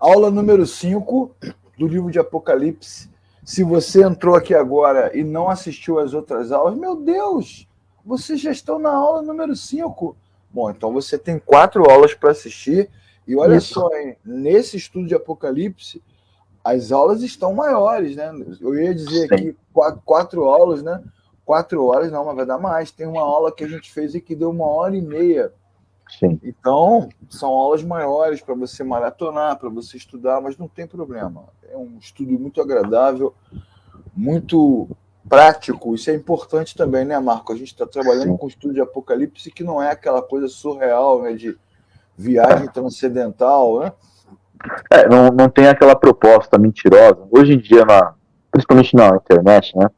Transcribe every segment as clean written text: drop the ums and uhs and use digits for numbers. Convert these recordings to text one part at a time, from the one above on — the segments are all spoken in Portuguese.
Aula número 5 do livro de Apocalipse. Se você entrou aqui agora e não assistiu às outras aulas, meu Deus, vocês já estão na aula número 5. Bom, então você tem 4 aulas para assistir. E olha só, hein, nesse estudo de Apocalipse, as aulas estão maiores, né? Eu ia dizer aqui 4 aulas, né? 4 horas, não, mas vai dar mais. Tem uma aula que a gente fez e que deu 1h30. Sim. Então, são aulas maiores para você maratonar, para você estudar, mas não tem problema. É um estudo muito agradável, muito prático. Isso é importante também, né, Marco? A gente está trabalhando com estudo de Apocalipse que não é aquela coisa surreal, né, de viagem transcendental, né? Não tem aquela proposta mentirosa. Hoje em dia, principalmente na internet, né,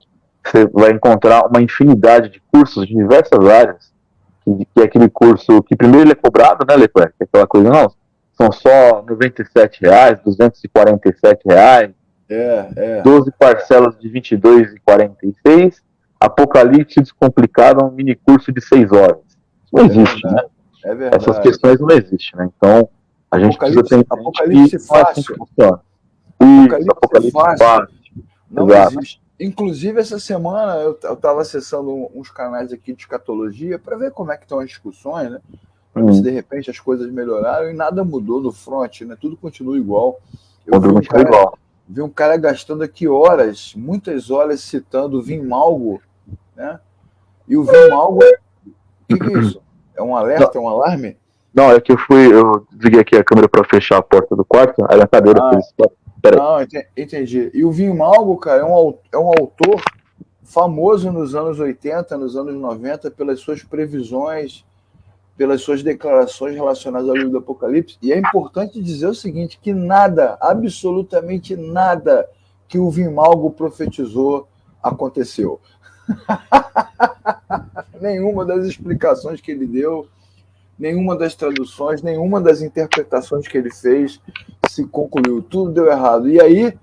você vai encontrar uma infinidade de cursos de diversas áreas, que é aquele curso que primeiro ele é cobrado, né, Leclerc? É aquela coisa, não, são só R$97, R$247, 12 parcelas de R$22,46, Apocalipse Descomplicado, um mini curso de 6 horas. Isso não existe, né? É verdade. Essas questões não existem, né? Então, a gente precisa ter Apocalipse fácil. Apocalipse fácil. Não existe. Inclusive, essa semana eu estava acessando uns canais aqui de escatologia para ver como é que estão as discussões, né? Para ver se de repente as coisas melhoraram e nada mudou no front, né? Tudo continua igual. Eu vi um cara gastando aqui horas, muitas horas, citando o Vimalgo, né? E o Vimalgo, o que é isso? É um alerta, é um alarme? Não, é que eu desliguei aqui a câmera para fechar a porta do quarto, aí a cadeira fez. Não, entendi. E o Vimalgo, cara, é um autor famoso nos anos 80, nos anos 90, pelas suas previsões, pelas suas declarações relacionadas ao livro do Apocalipse. E é importante dizer o seguinte, que nada, absolutamente nada que o Vimalgo profetizou aconteceu. Nenhuma das explicações que ele deu, nenhuma das traduções, nenhuma das interpretações que ele fez se concluiu. Tudo deu errado. E aí,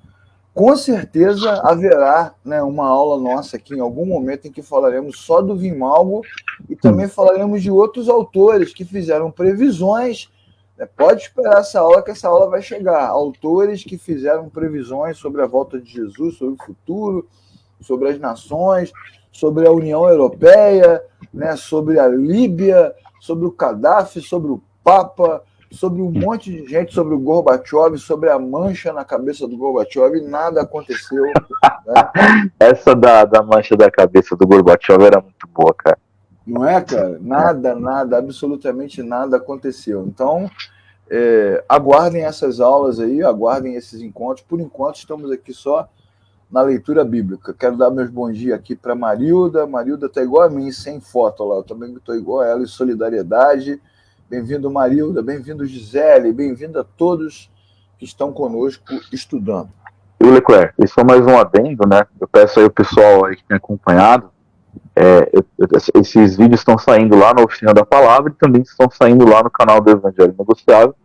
com certeza, haverá, né, uma aula nossa aqui em algum momento em que falaremos só do Vimalgo e também falaremos de outros autores que fizeram previsões. Né? Pode esperar essa aula, que essa aula vai chegar. Autores que fizeram previsões sobre a volta de Jesus, sobre o futuro, sobre as nações, sobre a União Europeia, né, sobre a Líbia, sobre o Gaddafi, sobre o Papa, sobre um monte de gente, sobre o Gorbachev, sobre a mancha na cabeça do Gorbachev, e nada aconteceu. Né? Essa da mancha da cabeça do Gorbachev era muito boa, cara. Não é, cara? Nada, absolutamente nada aconteceu. Então, aguardem essas aulas aí, aguardem esses encontros. Por enquanto, estamos aqui só na leitura bíblica. Quero dar meus bons dias aqui para Marilda. Marilda está igual a mim, sem foto lá. Eu também estou igual a ela, em solidariedade. Bem-vindo, Marilda. Bem-vindo, Gisele. Bem-vindo a todos que estão conosco estudando. E o Leclerc, isso é mais um adendo, né? Eu peço aí o pessoal aí que tem acompanhado. Esses vídeos estão saindo lá na Oficina da Palavra e também estão saindo lá no canal do Evangelho Negociável.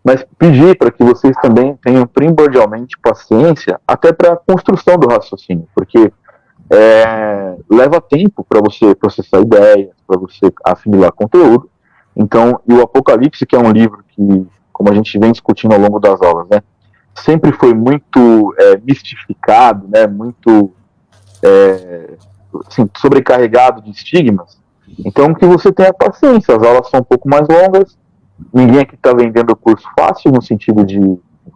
Mas pedir para que vocês também tenham primordialmente paciência até para a construção do raciocínio, porque leva tempo para você processar ideias, para você assimilar conteúdo. Então, e o Apocalipse, que é um livro que, como a gente vem discutindo ao longo das aulas, né, sempre foi muito mistificado, né, muito assim, sobrecarregado de estigmas. Então, que você tenha paciência, as aulas são um pouco mais longas, ninguém aqui está vendendo o curso fácil, no sentido de,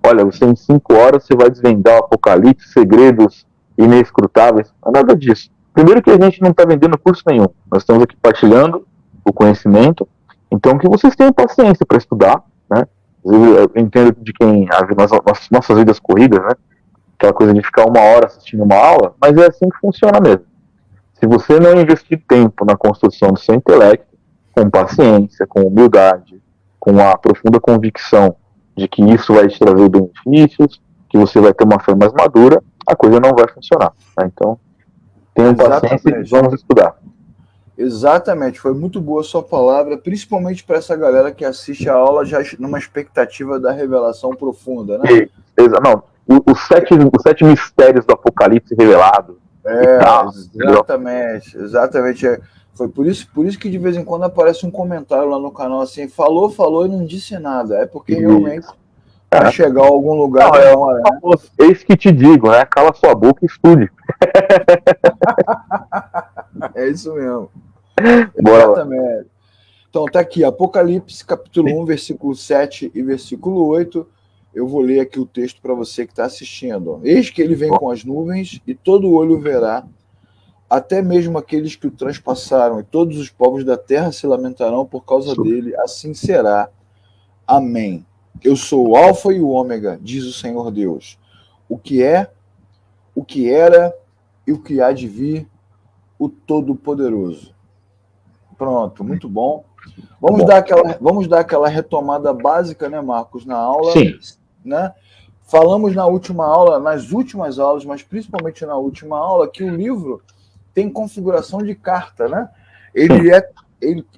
olha, você em 5 horas você vai desvendar o Apocalipse, segredos inescrutáveis, não é nada disso. Primeiro que a gente não está vendendo curso nenhum, nós estamos aqui partilhando o conhecimento, então que vocês tenham paciência para estudar, né? Eu entendo de quem nossas vidas corridas, né? Aquela coisa de ficar 1 hora assistindo uma aula, mas é assim que funciona mesmo. Se você não investir tempo na construção do seu intelecto, com paciência, com humildade, com a profunda convicção de que isso vai te trazer benefícios, que você vai ter uma fé mais madura, a coisa não vai funcionar. Tá? Então, tenham paciência e vamos estudar. Exatamente, foi muito boa a sua palavra, principalmente para essa galera que assiste a aula já numa expectativa da revelação profunda, né? Não, os 7 mistérios do Apocalipse revelado. Exatamente. Foi por isso que de vez em quando aparece um comentário lá no canal assim, falou e não disse nada. É porque realmente para chegar a algum lugar. Não, é hora, né? Eis que te digo, né? Cala sua boca e estude. É isso mesmo. Bora lá. Exatamente. Então, tá aqui, Apocalipse, capítulo 1, versículo 7 e versículo 8. Eu vou ler aqui o texto para você que está assistindo. Eis que ele vem com as nuvens e todo olho verá, até mesmo aqueles que o transpassaram, e todos os povos da terra se lamentarão por causa dele. Assim será. Amém. Eu sou o Alfa e o Ômega, diz o Senhor Deus. O que é, o que era e o que há de vir, o Todo-Poderoso. Pronto, muito bom. Vamos dar aquela retomada básica, né, Marcos, na aula. Sim. Né? Falamos na última aula, nas últimas aulas, mas principalmente na última aula, que o livro tem configuração de carta, né?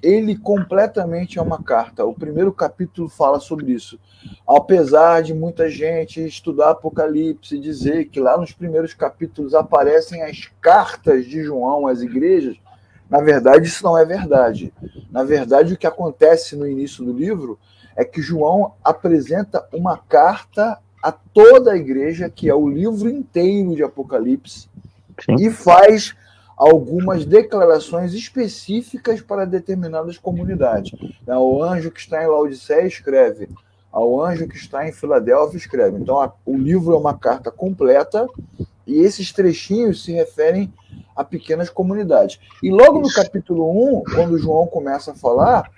Ele completamente é uma carta. O primeiro capítulo fala sobre isso. Apesar de muita gente estudar Apocalipse e dizer que lá nos primeiros capítulos aparecem as cartas de João às igrejas, na verdade isso não é verdade. Na verdade, o que acontece no início do livro é que João apresenta uma carta a toda a igreja, que é o livro inteiro de Apocalipse, sim, e faz algumas declarações específicas para determinadas comunidades. O anjo que está em Laodiceia escreve, ao anjo que está em Filadélfia escreve. Então, o livro é uma carta completa e esses trechinhos se referem a pequenas comunidades. E logo no capítulo 1, quando João começa a falar,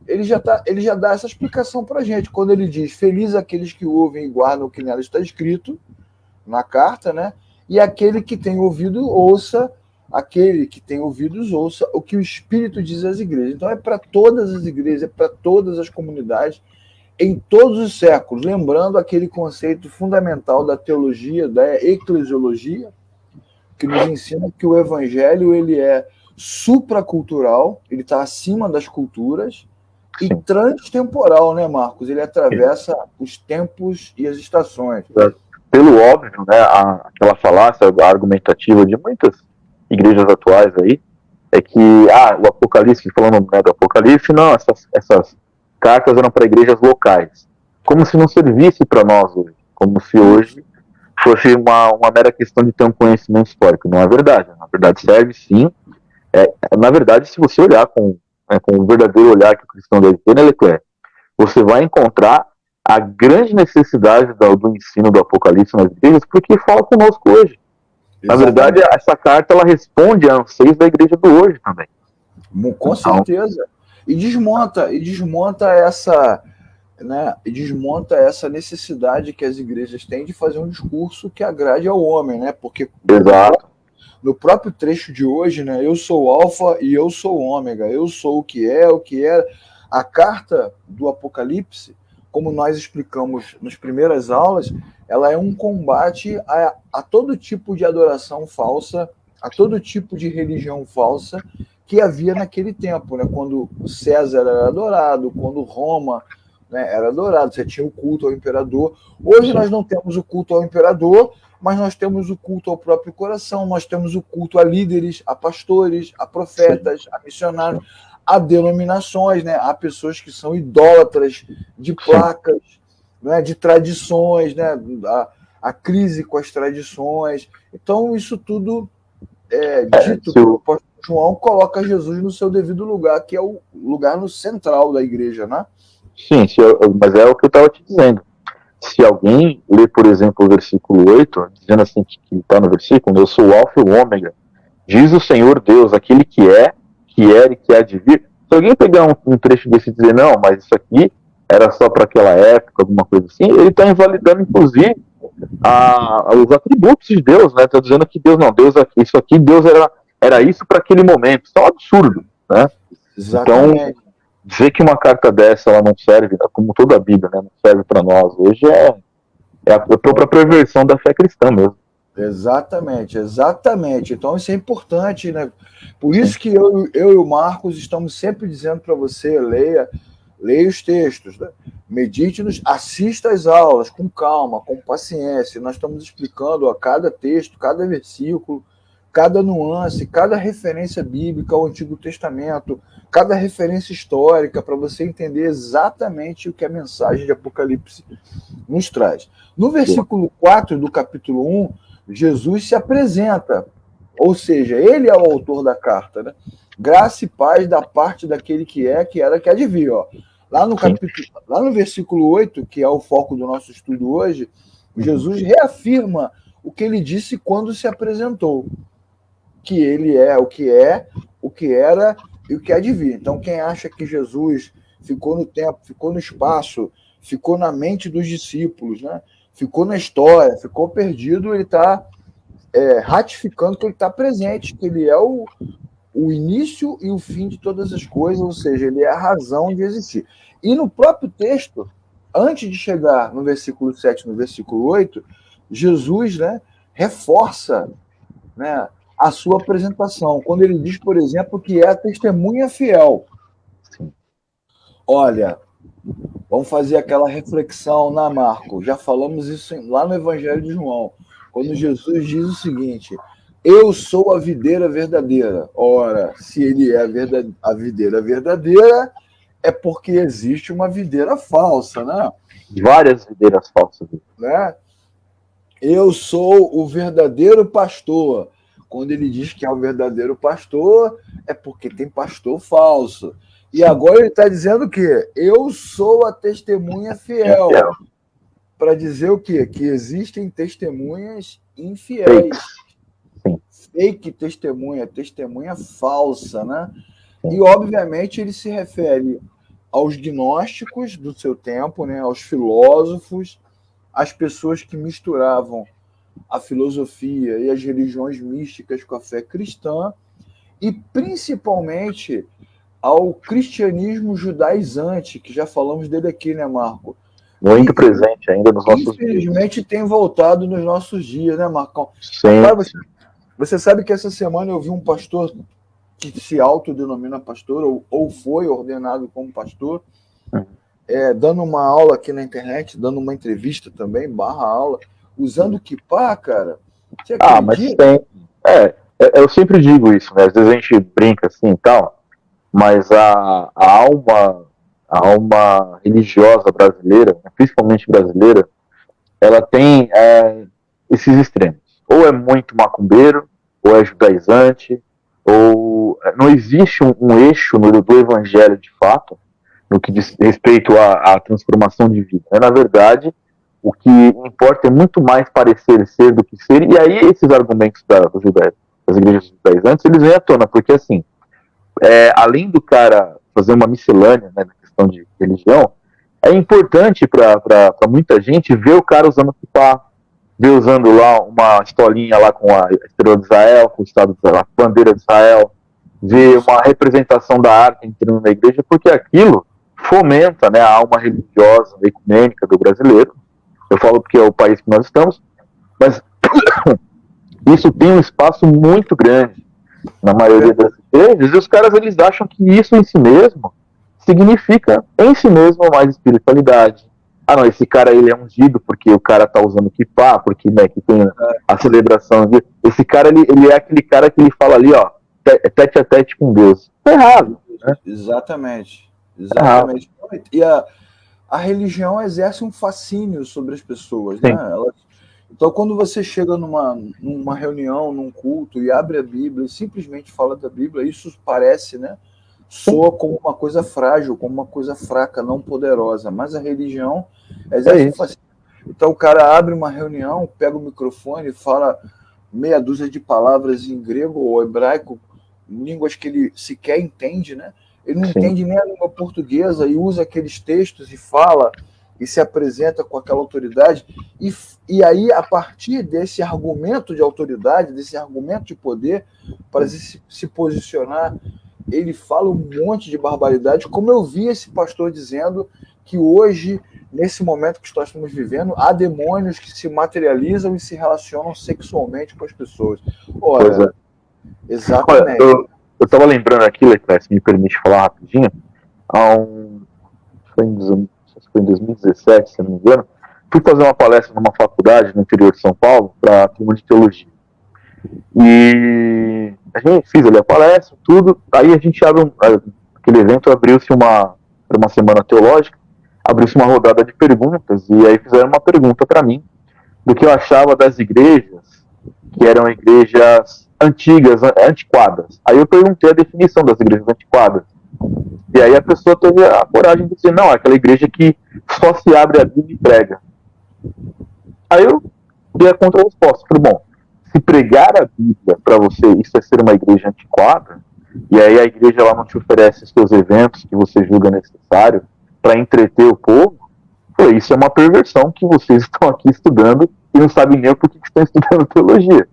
ele já dá essa explicação para a gente, quando ele diz: feliz aqueles que ouvem e guardam o que nela está escrito, na carta, né? E aquele que tem ouvido, ouça, aquele que tem ouvidos, ouça o que o Espírito diz às igrejas. Então é para todas as igrejas, é para todas as comunidades, em todos os séculos, lembrando aquele conceito fundamental da teologia, da eclesiologia, que nos ensina que o evangelho ele é supracultural, ele está acima das culturas, e transtemporal, né, Marcos? Ele atravessa os tempos e as estações. Pelo óbvio, né, aquela falácia argumentativa de muitas igrejas atuais aí, é que o Apocalipse, falando, né, do Apocalipse, não, essas cartas eram para igrejas locais. Como se não servisse para nós hoje. Como se hoje fosse uma mera questão de ter um conhecimento histórico. Não é verdade. Na verdade, serve sim. Na verdade, se você olhar com o verdadeiro olhar que o cristão deve ter, né, Leclerc, você vai encontrar a grande necessidade do ensino do Apocalipse nas igrejas, porque fala conosco hoje. Exatamente. Na verdade, essa carta ela responde a anseios da igreja do hoje também. Com certeza. E desmonta essa, né, essa necessidade que as igrejas têm de fazer um discurso que agrade ao homem, né? Porque exato. No próprio trecho de hoje, né? Eu sou o Alfa e eu sou o Ômega. Eu sou o que é, o que era. A carta do Apocalipse, como nós explicamos nas primeiras aulas, ela é um combate a todo tipo de adoração falsa, a todo tipo de religião falsa que havia naquele tempo, né? Quando César era adorado, quando Roma, né, era adorado, você tinha o culto ao imperador. Hoje nós não temos o culto ao imperador, mas nós temos o culto ao próprio coração, nós temos o culto a líderes, a pastores, a profetas, a missionários, a denominações, né? Há pessoas que são idólatras de placas, né? De tradições, né? A crise com as tradições. Então, isso tudo dito pelo apóstolo João coloca Jesus no seu devido lugar, que é o lugar no central da igreja, né? Sim, mas é o que eu estava te dizendo. Se alguém ler, por exemplo, o versículo 8, dizendo assim, que está no versículo, eu sou o Alfa e o Ômega, diz o Senhor Deus, aquele que era e que há de vir. Se alguém pegar um trecho desse e dizer, não, mas isso aqui era só para aquela época, alguma coisa assim, ele está invalidando, inclusive, os atributos de Deus, né? Está dizendo que Deus, não, isso aqui, Deus era isso para aquele momento. Isso é um absurdo, né? Exatamente. Então, dizer que uma carta dessa ela não serve, como toda a Bíblia, né, não serve para nós hoje, é a própria perversão da fé cristã mesmo. Exatamente. Então isso é importante, né? Por isso que eu e o Marcos estamos sempre dizendo para você, leia os textos, né? Medite-nos, assista às aulas com calma, com paciência. Nós estamos explicando a cada texto, cada versículo, cada nuance, cada referência bíblica ao Antigo Testamento, cada referência histórica, para você entender exatamente o que a mensagem de Apocalipse nos traz. No versículo 4 do capítulo 1, Jesus se apresenta, ou seja, ele é o autor da carta, né? Graça e paz da parte daquele que era, que há de vir. Ó. Lá no versículo 8, que é o foco do nosso estudo hoje, Jesus reafirma o que ele disse quando se apresentou, que ele é, o que era e o que há de vir. Então, quem acha que Jesus ficou no tempo, ficou no espaço, ficou na mente dos discípulos, né? Ficou na história, ficou perdido, ele está ratificando que ele está presente, que ele é o início e o fim de todas as coisas, ou seja, ele é a razão de existir. E no próprio texto, antes de chegar no versículo 7, no versículo 8, Jesus, né, reforça, né, a sua apresentação, quando ele diz, por exemplo, que é a testemunha fiel. Olha, vamos fazer aquela reflexão na Marco, já falamos isso lá no Evangelho de João, quando Jesus diz o seguinte: eu sou a videira verdadeira. Ora, se ele é a videira verdadeira, é porque existe uma videira falsa, né? Várias videiras falsas. Né? Eu sou o verdadeiro pastor. Quando ele diz que é o verdadeiro pastor, é porque tem pastor falso. E agora ele está dizendo que eu sou a testemunha fiel. Para dizer o quê? Que existem testemunhas infiéis. Fake testemunha falsa, né? E, obviamente, ele se refere aos gnósticos do seu tempo, né? Aos filósofos, às pessoas que misturavam a filosofia e as religiões místicas com a fé cristã, e principalmente ao cristianismo judaizante, que já falamos dele aqui, né, Marco? Muito presente ainda nos nossos dias. Infelizmente tem voltado nos nossos dias, né, Marcão? Sim. Rapaz, você sabe que essa semana eu vi um pastor que se autodenomina pastor, ou foi ordenado como pastor, dando uma aula aqui na internet, dando uma entrevista também, /aula, usando o kippah, cara. Você acredita? Mas tem. Eu sempre digo isso, né? Às vezes a gente brinca assim e tal, mas a alma religiosa brasileira, principalmente brasileira, ela tem esses extremos. Ou é muito macumbeiro, ou é judaizante, ou não existe um eixo do evangelho de fato, no que diz respeito à transformação de vida. Na verdade, o que importa é muito mais parecer ser do que ser, e aí esses argumentos das igrejas judaizantes, eles vêm à tona, porque assim, além do cara fazer uma miscelânea, né, na questão de religião, é importante para muita gente ver o cara usando kippah, ver usando lá uma estolinha lá com a estrela de Israel, com o estado de Israel, a bandeira de Israel, ver uma representação da arte entrando na igreja, porque aquilo fomenta, né, a alma religiosa, ecumênica do brasileiro. Eu falo porque é o país que nós estamos, mas isso tem um espaço muito grande na maioria das igrejas, e os caras, eles acham que isso em si mesmo significa em si mesmo mais espiritualidade. Ah, não, esse cara ele é ungido porque o cara tá usando kippah, porque, né, que tem a celebração de... Esse cara, ele é aquele cara que ele fala ali, ó, tete a tete com Deus. Tá errado, né? Exatamente. E a religião exerce um fascínio sobre as pessoas, né? Então, quando você chega numa reunião, num culto, e abre a Bíblia e simplesmente fala da Bíblia, isso parece, né? Soa como uma coisa frágil, como uma coisa fraca, não poderosa. Mas a religião exerce um fascínio. Então, o cara abre uma reunião, pega o microfone e fala meia dúzia de palavras em grego ou hebraico, línguas que ele sequer entende, né? Ele não entende nem a língua portuguesa e usa aqueles textos e fala e se apresenta com aquela autoridade. E aí, a partir desse argumento de autoridade, desse argumento de poder, para se posicionar, ele fala um monte de barbaridade, como eu vi esse pastor dizendo que hoje, nesse momento que nós estamos vivendo, há demônios que se materializam e se relacionam sexualmente com as pessoas. Olha, exatamente. Olha, eu estava lembrando aqui, Leclerc, se me permite falar rapidinho, foi em 2017, se não me engano, fui fazer uma palestra numa faculdade no interior de São Paulo para a turma de teologia. E a gente fez ali a palestra, tudo. Aí a gente abre aquele evento, abriu-se uma semana teológica, abriu-se uma rodada de perguntas, e aí fizeram uma pergunta para mim do que eu achava das igrejas que eram igrejas antigas, antiquadas. Aí eu perguntei a definição das igrejas antiquadas. E aí a pessoa teve a coragem de dizer, não, aquela igreja que só se abre a Bíblia e prega. Aí eu dei a contra-resposta. Falei, bom, se pregar a Bíblia para você, isso é ser uma igreja antiquada, e aí a igreja ela não te oferece seus eventos que você julga necessário para entreter o povo, falei, isso é uma perversão que vocês estão aqui estudando e não sabem nem por que estão estudando teologia.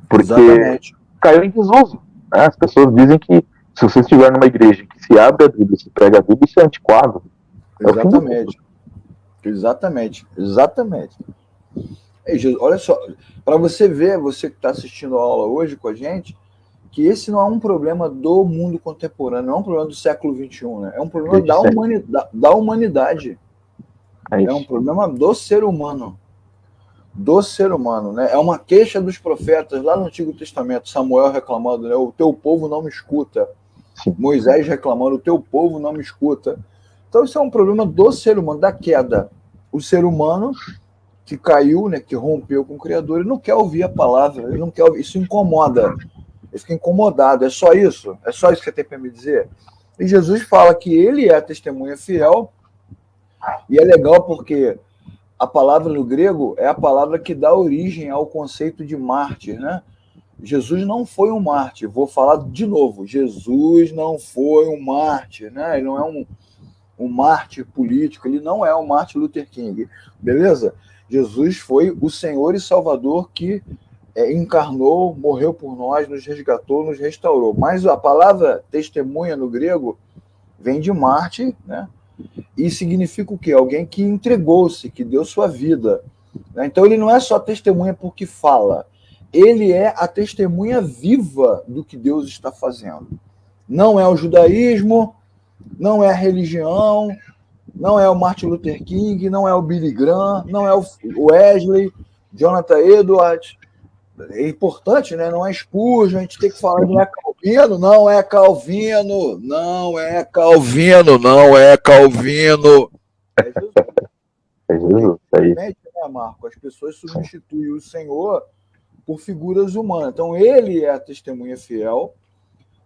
Porque Exatamente. caiu em desuso. Né? As pessoas dizem que se você estiver numa igreja que se abre a Bíblia, se prega a Bíblia, isso é antiquado. Exatamente. Exatamente. Exatamente. Olha só, para você ver, você que está assistindo a aula hoje com a gente, que esse não é um problema do mundo contemporâneo, não é um problema do século XXI, né? É um problema da humanidade. É um problema do ser humano. Do ser humano, né? É uma queixa dos profetas lá no Antigo Testamento, Samuel reclamando, né? O teu povo não me escuta. Moisés reclamando, o teu povo não me escuta. Então isso é um problema do ser humano, da queda. O ser humano que caiu, né, que rompeu com o Criador, ele não quer ouvir a palavra, ele não quer ouvir, isso incomoda. Ele fica incomodado, é só isso? É só isso que você tem para me dizer? E Jesus fala que ele é a testemunha fiel, e é legal porque a palavra no grego é a palavra que dá origem ao conceito de mártir, né? Jesus não foi um mártir, vou falar de novo, Jesus não foi um mártir, né? Ele não é um mártir político, ele não é um Martin Luther King, beleza? Jesus foi o Senhor e Salvador que encarnou, morreu por nós, nos resgatou, nos restaurou. Mas a palavra testemunha no grego vem de mártir, né? E significa o quê? Alguém que entregou-se, que deu sua vida. Então ele não é só testemunha porque fala, ele é a testemunha viva do que Deus está fazendo. Não é o judaísmo, não é a religião, não é o Martin Luther King, não é o Billy Graham, não é o Wesley, Jonathan Edwards. É importante, né? Não é Spurgeon, a gente tem que falar, não é Calvino, não é Calvino, não é Calvino, não é Calvino. É Jesus. É Jesus, é isso. Né, Marco? As pessoas substituem o Senhor por figuras humanas. Então, ele é a testemunha fiel,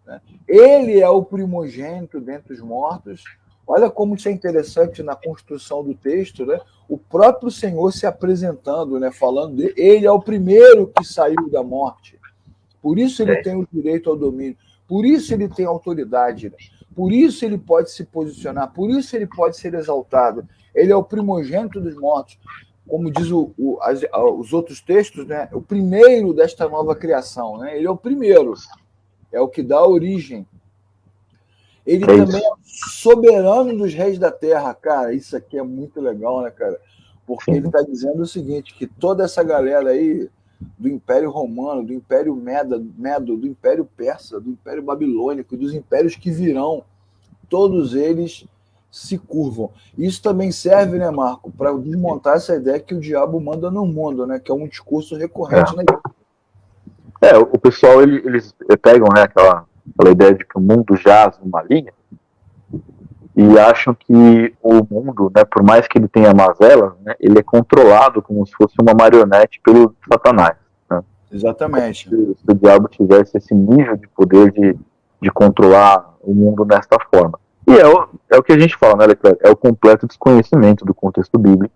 né? Ele é o primogênito dentre os mortos. Olha como isso é interessante na construção do texto, né? O próprio Senhor se apresentando, né? Falando dele, ele é o primeiro que saiu da morte. Por isso ele tem o direito ao domínio. Por isso ele tem autoridade. Né? Por isso ele pode se posicionar. Por isso ele pode ser exaltado. Ele é o primogênito dos mortos. Como diz os outros textos, né? O primeiro desta nova criação. Né? Ele é o primeiro. É o que dá origem. Ele também é soberano dos reis da terra, cara. Isso aqui é muito legal, né, cara? Porque ele está dizendo o seguinte, que toda essa galera aí do Império Romano, do Império Medo, do Império Persa, do Império Babilônico, dos impérios que virão, todos eles se curvam. Isso também serve, né, Marco, para desmontar essa ideia que o diabo manda no mundo, né? Que é um discurso recorrente, né? O pessoal, eles pegam, né, aquela ideia de que o mundo jaz numa linha e acham que o mundo, né, por mais que ele tenha mazelas, né, ele é controlado como se fosse uma marionete pelo Satanás. Né? Exatamente. Se o diabo tivesse esse nível de poder de controlar o mundo desta forma. E é o que a gente fala, né, Leclerc? É o completo desconhecimento do contexto bíblico.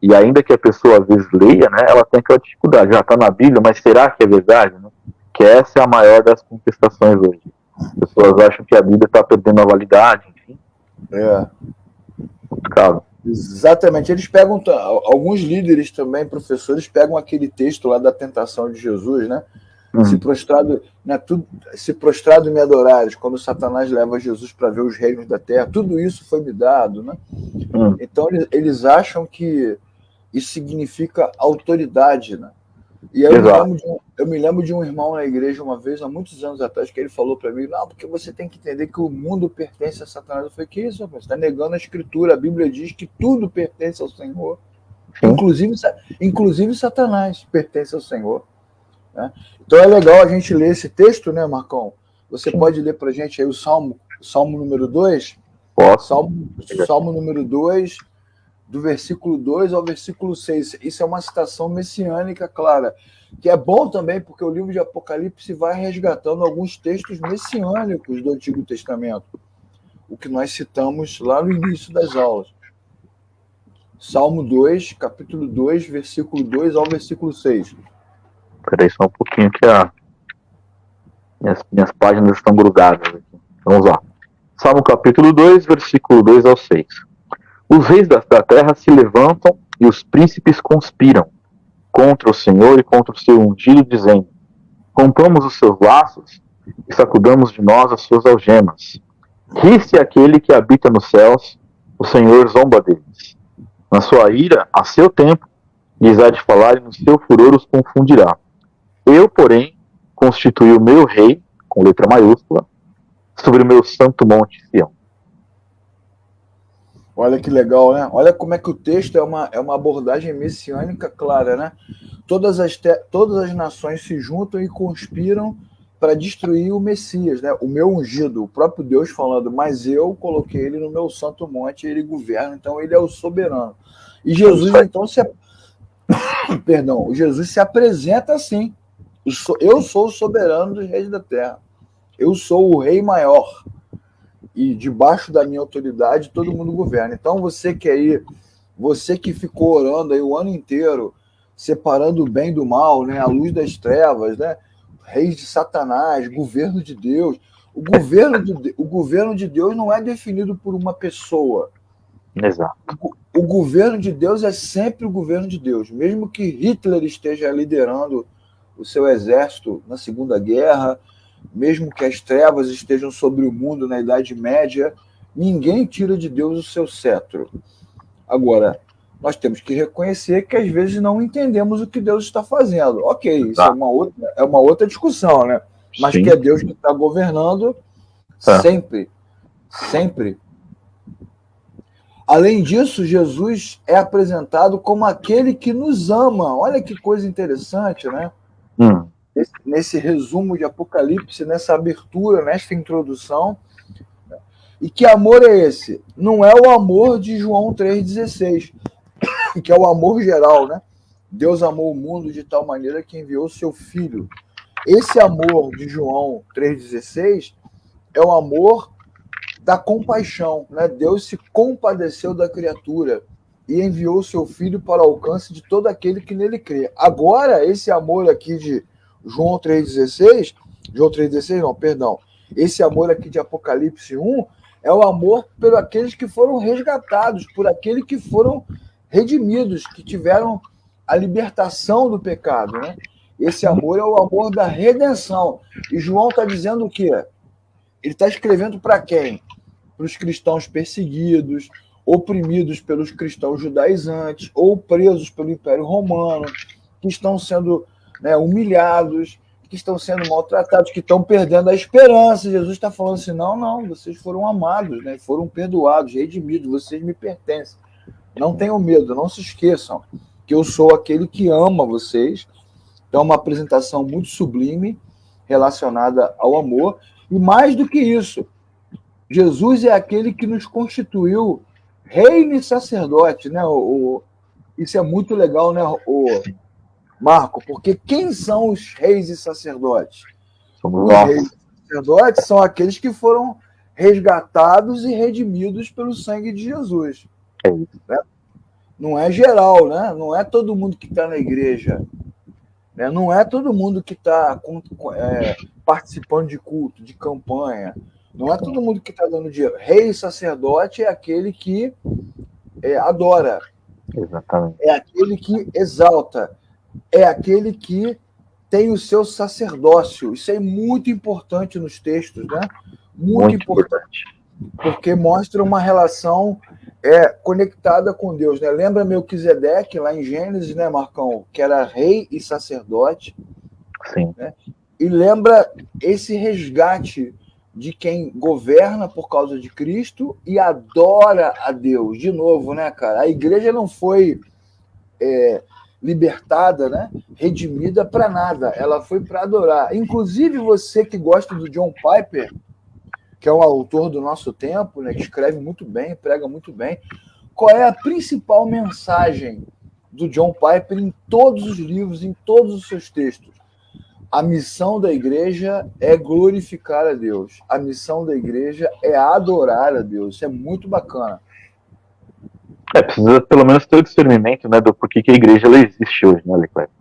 E ainda que a pessoa às vezes leia, né, ela tem aquela dificuldade. Já está na Bíblia, mas será que é verdade? Né? Que essa é a maior das contestações hoje. As pessoas acham que a Bíblia está perdendo a validade, enfim. Complicado. Exatamente. Eles pegam, alguns líderes também, professores, pegam aquele texto lá da tentação de Jesus, né? Se prostrado me adorares, quando Satanás leva Jesus para ver os reinos da terra, tudo isso foi me dado, né? Então eles acham que isso significa autoridade, né? E aí eu me lembro de um irmão na igreja uma vez, há muitos anos atrás, que ele falou para mim, não, porque você tem que entender que o mundo pertence a Satanás. Eu falei, que isso, rapaz? Você está negando a escritura, a Bíblia diz que tudo pertence ao Senhor. Inclusive Satanás pertence ao Senhor. Né? Então é legal a gente ler esse texto, né, Marcão? Você pode ler para a gente aí o Salmo número 2? Salmo número 2, do versículo 2 ao versículo 6. Isso é uma citação messiânica, clara, que é bom também porque o livro de Apocalipse vai resgatando alguns textos messiânicos do Antigo Testamento, o que nós citamos lá no início das aulas. Salmo 2, capítulo 2, versículo 2 ao versículo 6. Peraí só um pouquinho que minhas páginas estão grudadas aqui. Vamos lá. Salmo capítulo 2, versículo 2 ao 6. Os reis da terra se levantam e os príncipes conspiram contra o Senhor e contra o seu ungido, dizendo: rompamos os seus laços e sacudamos de nós as suas algemas. Ri-se aquele que habita nos céus, o Senhor zomba deles. Na sua ira, a seu tempo, lhes há de falar e no seu furor os confundirá. Eu, porém, constituí o meu rei, com letra maiúscula, sobre o meu santo monte Sião. Olha que legal, né? Olha como é que o texto é uma abordagem messiânica clara, né? Todas as nações se juntam e conspiram para destruir o Messias, né? O meu ungido, o próprio Deus falando, mas eu coloquei ele no meu santo monte, ele governa, então ele é o soberano. E Jesus, então, Jesus se apresenta assim: eu sou o soberano dos reis da terra, eu sou o rei maior, e debaixo da minha autoridade todo mundo governa. Então você que ficou orando aí o ano inteiro, separando o bem do mal, né? A luz das trevas, né? Reis de Satanás, governo de Deus. O governo de Deus não é definido por uma pessoa. Exato. O governo de Deus é sempre o governo de Deus. Mesmo que Hitler esteja liderando o seu exército na Segunda Guerra, mesmo que as trevas estejam sobre o mundo na Idade Média, ninguém tira de Deus o seu cetro. Agora, nós temos que reconhecer que às vezes não entendemos o que Deus está fazendo. Ok, isso é uma outra discussão, né? Mas que é Deus que está governando sempre. Sempre. Além disso, Jesus é apresentado como aquele que nos ama. Olha que coisa interessante, né? Nesse resumo de Apocalipse, nessa abertura, nesta introdução. E que amor é esse? Não é o amor de João 3,16, que é o amor geral, né? Deus amou o mundo de tal maneira que enviou o seu Filho. Esse amor de João 3,16 é o amor da compaixão, né? Deus se compadeceu da criatura e enviou o seu Filho para o alcance de todo aquele que nele crê. Agora, esse amor aqui de João 3,16, esse amor aqui de Apocalipse 1 é o amor por aqueles que foram resgatados, por aqueles que foram redimidos, que tiveram a libertação do pecado, né? Esse amor é o amor da redenção. E João está dizendo o quê? Ele está escrevendo para quem? Para os cristãos perseguidos, oprimidos pelos cristãos judaizantes, ou presos pelo Império Romano, que estão sendo, né, humilhados, que estão sendo maltratados, que estão perdendo a esperança. Jesus está falando assim: não, vocês foram amados, né? Foram perdoados, redimidos, vocês me pertencem. Não tenham medo, não se esqueçam que eu sou aquele que ama vocês. Então, é uma apresentação muito sublime relacionada ao amor. E mais do que isso, Jesus é aquele que nos constituiu reino e sacerdote, né? Isso é muito legal, né, Marco? Porque quem são os reis e sacerdotes? Os reis e sacerdotes são aqueles que foram resgatados e redimidos pelo sangue de Jesus. Né? Não é geral, né? Não é todo mundo que está na igreja. Né? Não é todo mundo que está participando de culto, de campanha. Não é todo mundo que está dando dinheiro. Rei e sacerdote é aquele que adora. Exatamente. É aquele que exalta. É aquele que tem o seu sacerdócio. Isso é muito importante nos textos, né? Muito importante. Porque mostra uma relação conectada com Deus, né? Lembra Melquisedeque, lá em Gênesis, né, Marcão? Que era rei e sacerdote. Sim. Né? E lembra esse resgate de quem governa por causa de Cristo e adora a Deus. De novo, né, cara? A igreja não foi libertada, né? Redimida para nada. Ela foi para adorar. Inclusive você que gosta do John Piper, que é um autor do nosso tempo, né? Que escreve muito bem, prega muito bem. Qual é a principal mensagem do John Piper em todos os livros, em todos os seus textos? A missão da igreja é glorificar a Deus. A missão da igreja é adorar a Deus. Isso é muito bacana. Precisa pelo menos ter o discernimento, né, do porquê que a igreja ela existe hoje, né, Leclerc?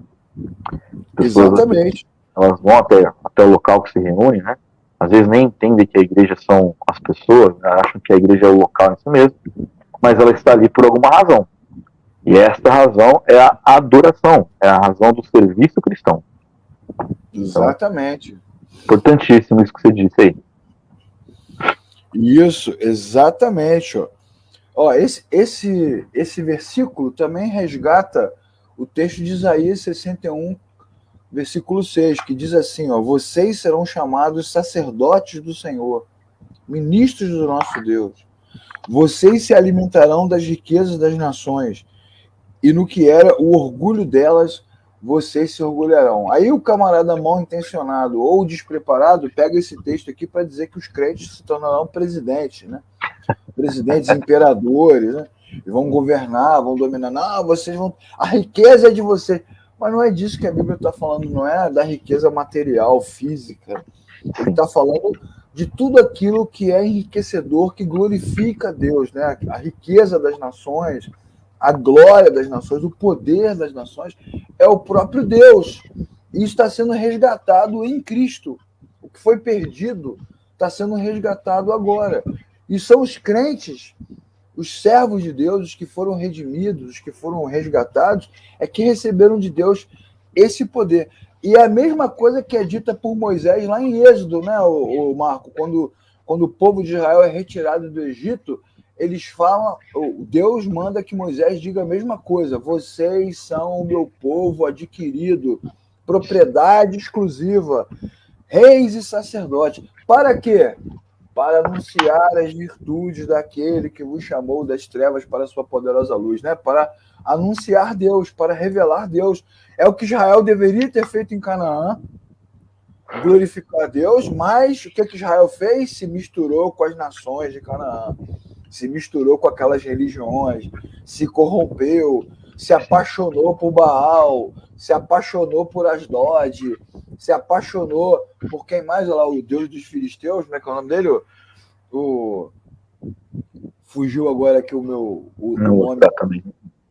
Exatamente. Elas vão até o local que se reúne, né? Às vezes nem entendem que a igreja são as pessoas, né? Acham que a igreja é o local em si mesmo, mas ela está ali por alguma razão. E esta razão é a adoração, é a razão do serviço cristão. Exatamente. Então, importantíssimo isso que você disse aí. Isso, exatamente. Ó, esse versículo também resgata o texto de Isaías 61, versículo 6, que diz assim, ó, vocês serão chamados sacerdotes do Senhor, ministros do nosso Deus. Vocês se alimentarão das riquezas das nações, e no que era o orgulho delas, vocês se orgulharão. Aí o camarada mal intencionado ou despreparado pega esse texto aqui para dizer que os crentes se tornarão presidentes, né? Presidentes, imperadores, né? E vão governar, vão dominar. Não, vocês vão. A riqueza é de vocês. Mas não é disso que a Bíblia está falando, não é da riqueza material, física. Ele está falando de tudo aquilo que é enriquecedor, que glorifica a Deus, né? A riqueza das nações, a glória das nações, o poder das nações é o próprio Deus. E está sendo resgatado em Cristo. O que foi perdido está sendo resgatado agora. E são os crentes, os servos de Deus, os que foram redimidos, os que foram resgatados, é que receberam de Deus esse poder. E é a mesma coisa que é dita por Moisés lá em Êxodo, né, o Marco? Quando o povo de Israel é retirado do Egito, eles falam, Deus manda que Moisés diga a mesma coisa. Vocês são o meu povo adquirido, propriedade exclusiva, reis e sacerdotes. Para quê? Para anunciar as virtudes daquele que vos chamou das trevas para a sua poderosa luz, né? Para anunciar Deus, para revelar Deus. É o que Israel deveria ter feito em Canaã, glorificar Deus, mas o que Israel fez? Se misturou com as nações de Canaã, se misturou com aquelas religiões, se corrompeu, se apaixonou por Baal, se apaixonou por Asdod, se apaixonou por quem mais? Olha lá, o deus dos filisteus, como é que é o nome dele? Fugiu agora aqui o nome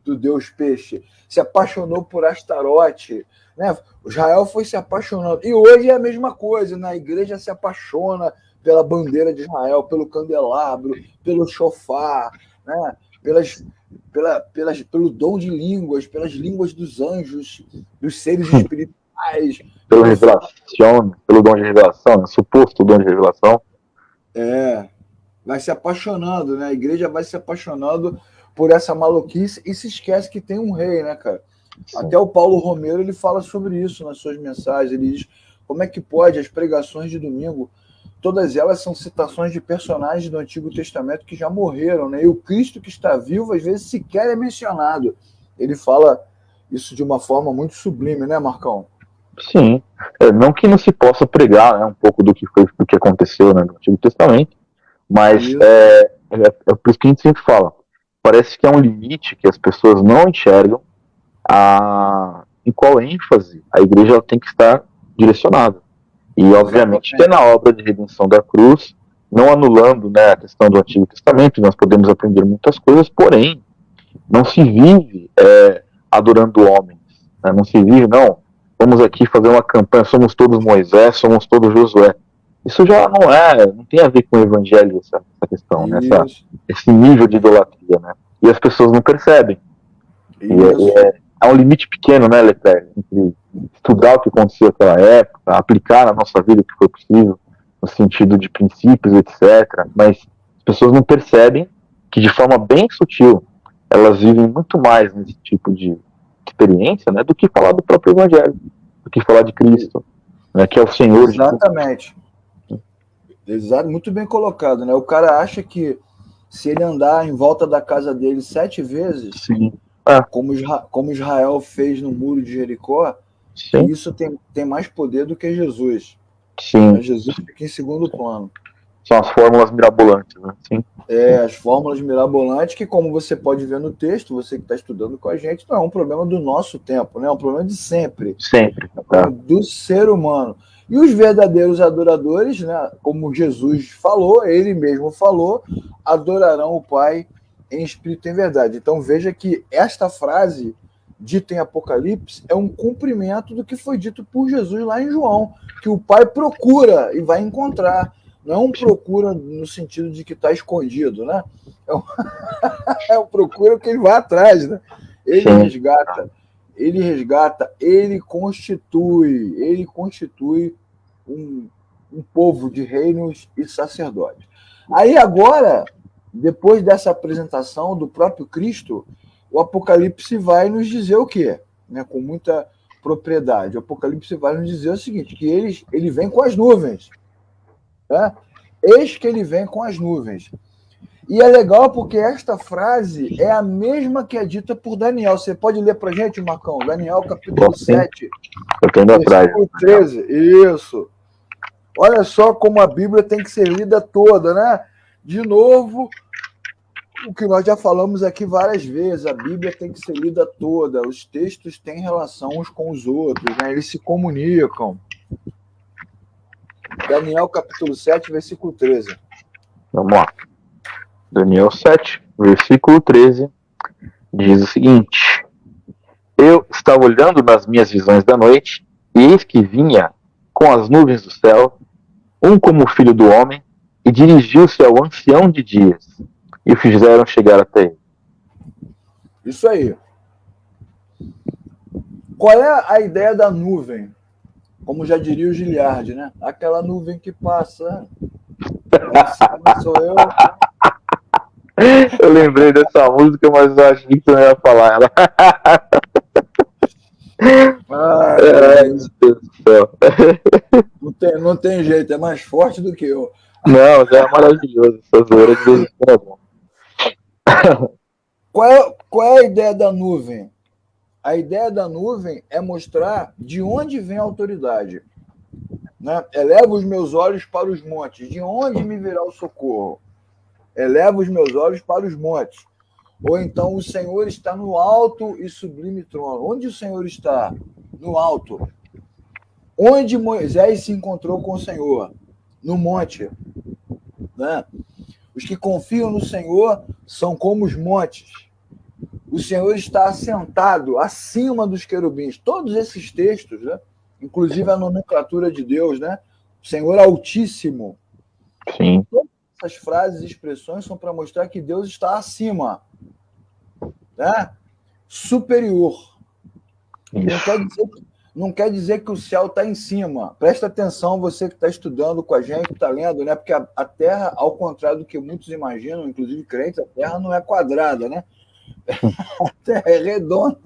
do deus peixe. Se apaixonou por Astarote, né? Israel foi se apaixonando. E hoje é a mesma coisa, né? A igreja se apaixona pela bandeira de Israel, pelo candelabro, pelo shofar, né? Pelo dom de línguas, pelas línguas dos anjos, dos seres espirituais. Pela revelação, pelo dom de revelação, suposto dom de revelação. Vai se apaixonando, né? A igreja vai se apaixonando por essa maluquice e se esquece que tem um rei, né, cara? Sim. Até o Paulo Romero, ele fala sobre isso nas suas mensagens. Ele diz, como é que pode as pregações de domingo, todas elas são citações de personagens do Antigo Testamento que já morreram, né? E o Cristo que está vivo, às vezes, sequer é mencionado. Ele fala isso de uma forma muito sublime, né, Marcão? Sim. Não que não se possa pregar, né, um pouco do que aconteceu, né, no Antigo Testamento, mas é por isso que a gente sempre fala. Parece que é um limite que as pessoas não enxergam em qual ênfase a igreja tem que estar direcionada. E, obviamente, que é na obra de redenção da cruz, não anulando, né, a questão do Antigo Testamento, nós podemos aprender muitas coisas, porém, não se vive adorando homens. Né, não se vive, não, vamos aqui fazer uma campanha, somos todos Moisés, somos todos Josué. Isso já não tem a ver com o evangelho, essa questão, né, esse nível de idolatria, né? E as pessoas não percebem. É um limite pequeno, né, Leclerc, entre estudar o que aconteceu naquela época, aplicar na nossa vida o que foi possível, no sentido de princípios, etc. Mas as pessoas não percebem que, de forma bem sutil, elas vivem muito mais nesse tipo de experiência, né, do que falar do próprio evangelho, do que falar de Cristo, né, que é o Senhor. Exatamente. Exato, muito bem colocado, né? O cara acha que se ele andar em volta da casa dele 7 vezes, sim, como Israel fez no muro de Jericó, Sim. isso tem mais poder do que Jesus. Sim. Jesus fica em segundo plano. São as fórmulas mirabolantes, né? Sim. As fórmulas mirabolantes que, como você pode ver no texto, você que está estudando com a gente, não é um problema do nosso tempo, né? É um problema de sempre. Sempre. É um problema do ser humano. E os verdadeiros adoradores, né, como Jesus falou, ele mesmo falou, adorarão o Pai em espírito e em verdade. Então veja que esta frase, dita em Apocalipse, é um cumprimento do que foi dito por Jesus lá em João, que o Pai procura e vai encontrar. Não é um procura no sentido de que está escondido, né? É um procura que ele vai atrás, né? Ele resgata, ele constitui um povo de reinos e sacerdotes. Aí agora, depois dessa apresentação do próprio Cristo, o Apocalipse vai nos dizer o quê? Né? Com muita propriedade. O Apocalipse vai nos dizer o seguinte, que ele vem com as nuvens. Né? Eis que ele vem com as nuvens. E é legal porque esta frase é a mesma que é dita por Daniel. Você pode ler para a gente, Marcão? Daniel, capítulo 7. Eu estou indo atrás. Versículo 13. Isso. Olha só como a Bíblia tem que ser lida toda, né? De novo, o que nós já falamos aqui várias vezes, a Bíblia tem que ser lida toda. Os textos têm relação uns com os outros, né? Eles se comunicam. Daniel, capítulo 7, versículo 13. Vamos lá. Daniel 7, versículo 13, diz o seguinte: Eu estava olhando nas minhas visões da noite, e eis que vinha com as nuvens do céu, um como o filho do homem, e dirigiu-se ao ancião de dias, e o fizeram chegar até ele. Isso aí. Qual é a ideia da nuvem? Como já diria o Giliard, né? Aquela nuvem que passa. Sou eu. Eu lembrei dessa música, mas eu achei que você não ia falar ela. Ai, meu Deus do céu. Não tem jeito, é mais forte do que eu. Não, já é maravilhoso. Essa zoeira de vez em quando é bom. Qual é a ideia da nuvem? A ideia da nuvem é mostrar de onde vem a autoridade. Né? Eleva os meus olhos para os montes. De onde me virá o socorro? Eleva os meus olhos para os montes. Ou então o Senhor está no alto e sublime trono. Onde o Senhor está? No alto. Onde Moisés se encontrou com o Senhor? No monte. Né? Os que confiam no Senhor são como os montes. O Senhor está assentado acima dos querubins. Todos esses textos, né? Inclusive a nomenclatura de Deus, né? O Senhor Altíssimo. Sim. Todas essas frases e expressões são para mostrar que Deus está acima, né? Superior. Não quer dizer que o céu está em cima. Presta atenção, você que está estudando com a gente, está lendo, né? Porque a Terra, ao contrário do que muitos imaginam, inclusive crentes, a Terra não é quadrada, né? A Terra é redonda.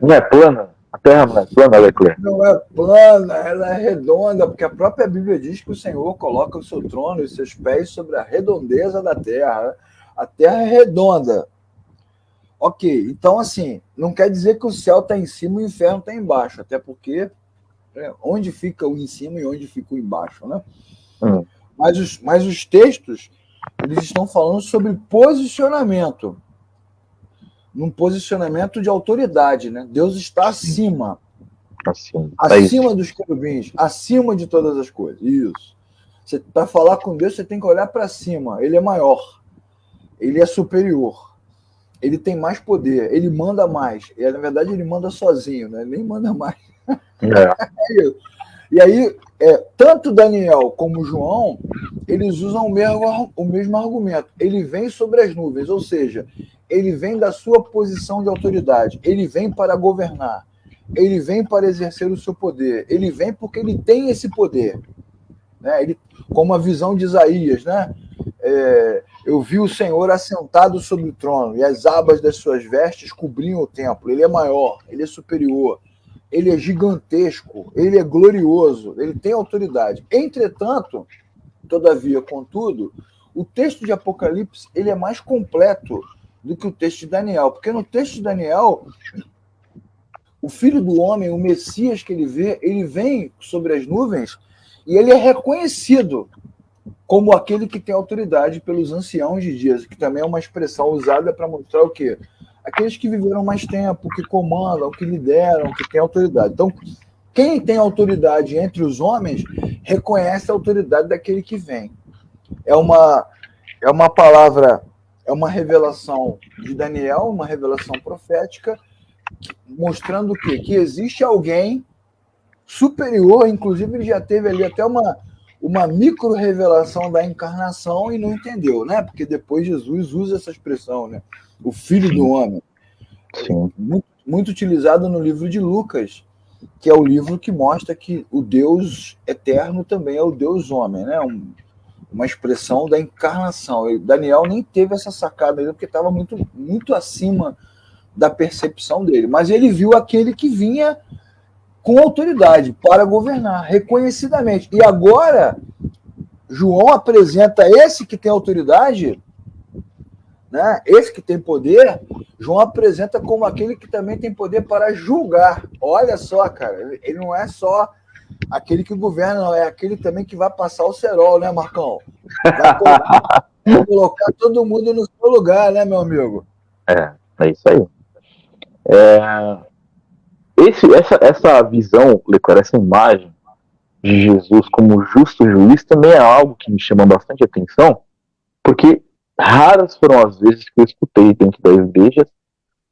Não é plana? A Terra não é plana, Leclerc? Não é plana, ela é redonda, porque a própria Bíblia diz que o Senhor coloca o seu trono e seus pés sobre a redondeza da Terra. A Terra é redonda. Ok, então assim, não quer dizer que o céu está em cima e o inferno está embaixo, até porque onde fica o em cima e onde fica o embaixo, né? Mas os textos, eles estão falando sobre posicionamento, num posicionamento de autoridade, né? Deus está acima, acima dos querubins, acima de todas as coisas. Isso. Você, para falar com Deus, você tem que olhar para cima. Ele é maior, ele é superior, ele tem mais poder, ele manda mais. E, na verdade, ele manda sozinho, né? Ele nem manda mais. E aí, tanto Daniel como João, eles usam o mesmo argumento. Ele vem sobre as nuvens, ou seja, ele vem da sua posição de autoridade, ele vem para governar, ele vem para exercer o seu poder, ele vem porque ele tem esse poder. Né? Ele, como a visão de Isaías, né? Eu vi o Senhor assentado sobre o trono, e as abas das suas vestes cobriam o templo. Ele é maior, ele é superior, ele é gigantesco, ele é glorioso, ele tem autoridade. Entretanto, todavia, contudo, o texto de Apocalipse ele é mais completo do que o texto de Daniel. Porque no texto de Daniel, o Filho do Homem, o Messias que ele vê, ele vem sobre as nuvens e ele é reconhecido como aquele que tem autoridade pelos anciãos de dias, que também é uma expressão usada para mostrar o quê? Aqueles que viveram mais tempo, que comandam, que lideram, que têm autoridade. Então, quem tem autoridade entre os homens reconhece a autoridade daquele que vem. É uma palavra, é uma revelação de Daniel, uma revelação profética, mostrando o quê? Que existe alguém superior, inclusive ele já teve ali até uma micro-revelação da encarnação e não entendeu, né? Porque depois Jesus usa essa expressão, né? O Filho do Homem. Muito, muito utilizado no livro de Lucas, que é o livro que mostra que o Deus eterno também é o Deus homem, né? Uma expressão da encarnação. E Daniel nem teve essa sacada ainda, porque estava muito, muito acima da percepção dele. Mas ele viu aquele que vinha com autoridade para governar, reconhecidamente. E agora, João apresenta esse que tem autoridade, né? Esse que tem poder, João apresenta como aquele que também tem poder para julgar. Olha só, cara, ele não é só aquele que governa, não, é aquele também que vai passar o cerol, né, Marcão? Vai colocar todo mundo no seu lugar, né, meu amigo? É isso aí. Essa visão, Lecor, essa imagem de Jesus como justo juiz também é algo que me chama bastante atenção, porque raras foram as vezes que eu escutei dentro das igrejas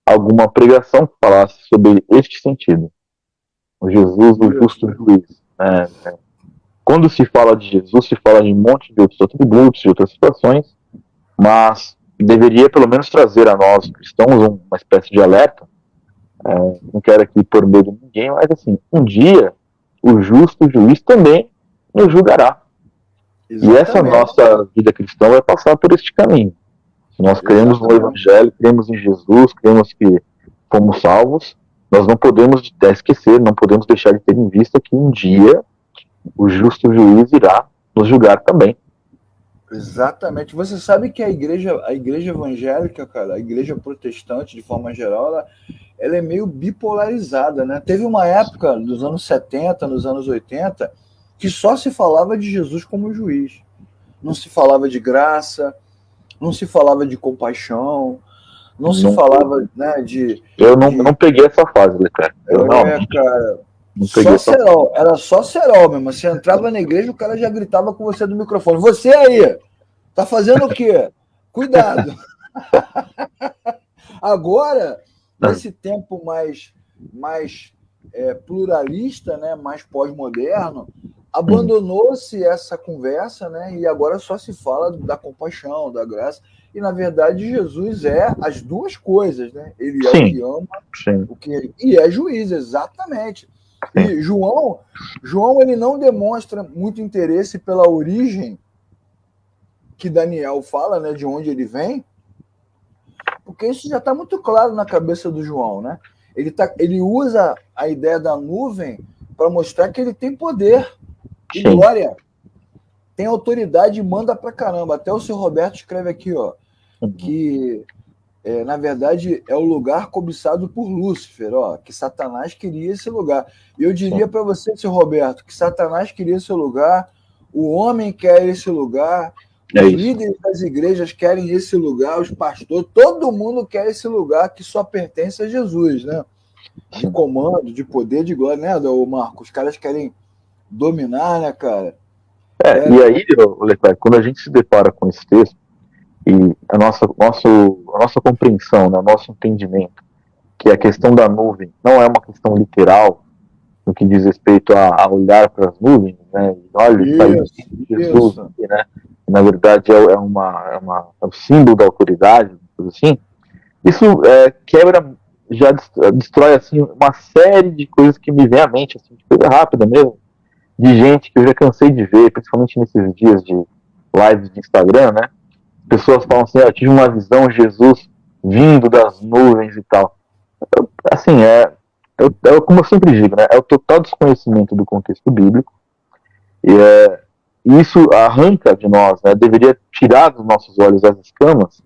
alguma pregação que falasse sobre este sentido. O Jesus, o justo juiz. Quando se fala de Jesus, se fala de um monte de outros atributos, de outras situações, mas deveria pelo menos trazer a nós cristãos uma espécie de alerta. Não quero aqui pôr medo de ninguém, mas assim, um dia o justo juiz também nos julgará. Exatamente. E essa nossa vida cristã vai passar por este caminho. Se nós cremos no Evangelho, cremos em Jesus, cremos que fomos salvos, nós não podemos esquecer, não podemos deixar de ter em vista que um dia o justo juiz irá nos julgar também. Exatamente. Você sabe que a igreja evangélica, cara, a igreja protestante, de forma geral, ela é meio bipolarizada, né? Teve uma época, nos anos 70, nos anos 80, que só se falava de Jesus como juiz. Não se falava de graça, não se falava de compaixão, não se falava, né, de... Eu não peguei essa fase, Leclerc. Cara... Só cerol, era só cerol mesmo. Você entrava na igreja, o cara já gritava com você do microfone. Você aí, tá fazendo o quê? Cuidado. Agora, nesse tempo mais pluralista, né, mais pós-moderno, abandonou-se essa conversa, né, e agora só se fala da compaixão, da graça. E, na verdade, Jesus é as duas coisas, né? Ele é o que ama, e é juiz, exatamente. E João, ele não demonstra muito interesse pela origem que Daniel fala, né, de onde ele vem, porque isso já está muito claro na cabeça do João, né? Ele usa a ideia da nuvem para mostrar que ele tem poder e glória, tem autoridade e manda pra caramba. Até o seu Roberto escreve aqui, ó, que na verdade é o lugar cobiçado por Lúcifer, ó, que Satanás queria esse lugar. E eu diria para você, seu Roberto, que Satanás queria esse lugar, o homem quer esse lugar, os líderes das igrejas querem esse lugar, os pastores, todo mundo quer esse lugar que só pertence a Jesus, né? De comando, de poder, de glória, né, Marcos? Os caras querem dominar, né, cara? E aí, Leclerc, quando a gente se depara com esse texto, e a nossa compreensão, né, nosso entendimento, que a questão da nuvem não é uma questão literal no que diz respeito a olhar para as nuvens, né, e olha, está aí Jesus, aqui, né, e, na verdade é o símbolo da autoridade, assim, isso quebra, já destrói assim, uma série de coisas que me vem à mente, assim, de coisa rápida mesmo, de gente que eu já cansei de ver, principalmente nesses dias de lives de Instagram, né? Pessoas falam assim, eu tive uma visão de Jesus vindo das nuvens e tal. Assim, como eu sempre digo, né? É o total desconhecimento do contexto bíblico. E isso arranca de nós, né? Deveria tirar dos nossos olhos as escamas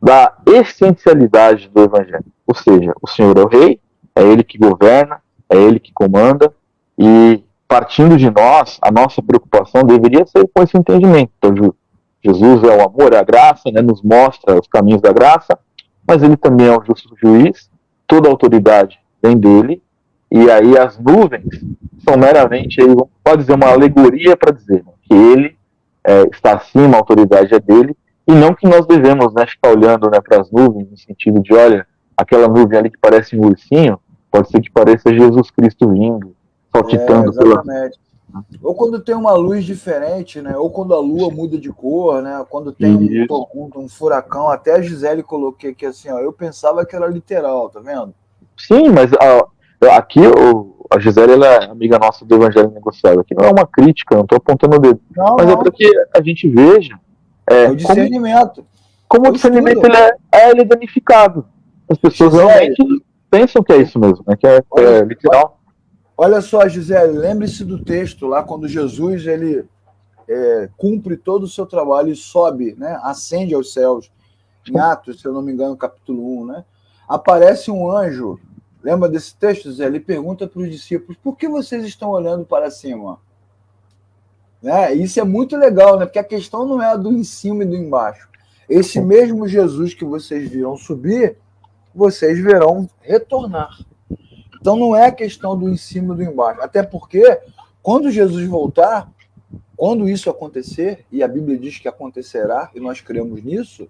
da essencialidade do Evangelho. Ou seja, o Senhor é o Rei, é Ele que governa, é Ele que comanda, e partindo de nós, a nossa preocupação deveria ser com esse entendimento. Então, Jesus é o amor, é a graça, né, nos mostra os caminhos da graça, mas Ele também é o justo juiz, toda a autoridade vem dele, e aí as nuvens são meramente, pode dizer, uma alegoria para dizer, né, que Ele está acima, a autoridade é dele, e não que nós devemos, né, ficar olhando, né, para as nuvens, no sentido de, olha, aquela nuvem ali que parece um ursinho, pode ser que pareça Jesus Cristo vindo, saltitando exatamente. Ou quando tem uma luz diferente, né? Ou quando a lua muda de cor, né? Quando tem um furacão, até a Gisele coloquei aqui assim, ó, eu pensava que era literal, tá vendo? Sim, mas aqui a Gisele, ela é amiga nossa do Evangelho Negociável. Aqui não é uma crítica, não estou apontando o dedo. Mas é para que a gente veja o discernimento. Como o discernimento ele é danificado. As pessoas realmente pensam que é isso mesmo, né? Que é literal. Olha só, Gisele, lembre-se do texto lá, quando Jesus ele cumpre todo o seu trabalho e sobe, né? Ascende aos céus. Em Atos, se eu não me engano, capítulo 1, né? Aparece um anjo. Lembra desse texto, Zé? Ele pergunta para os discípulos, por que vocês estão olhando para cima? Né? Isso é muito legal, né? Porque a questão não é a do em cima e do embaixo. Esse mesmo Jesus que vocês viram subir, vocês verão retornar. Então não é a questão do em cima e do embaixo. Até porque, quando Jesus voltar, quando isso acontecer, e a Bíblia diz que acontecerá, e nós cremos nisso,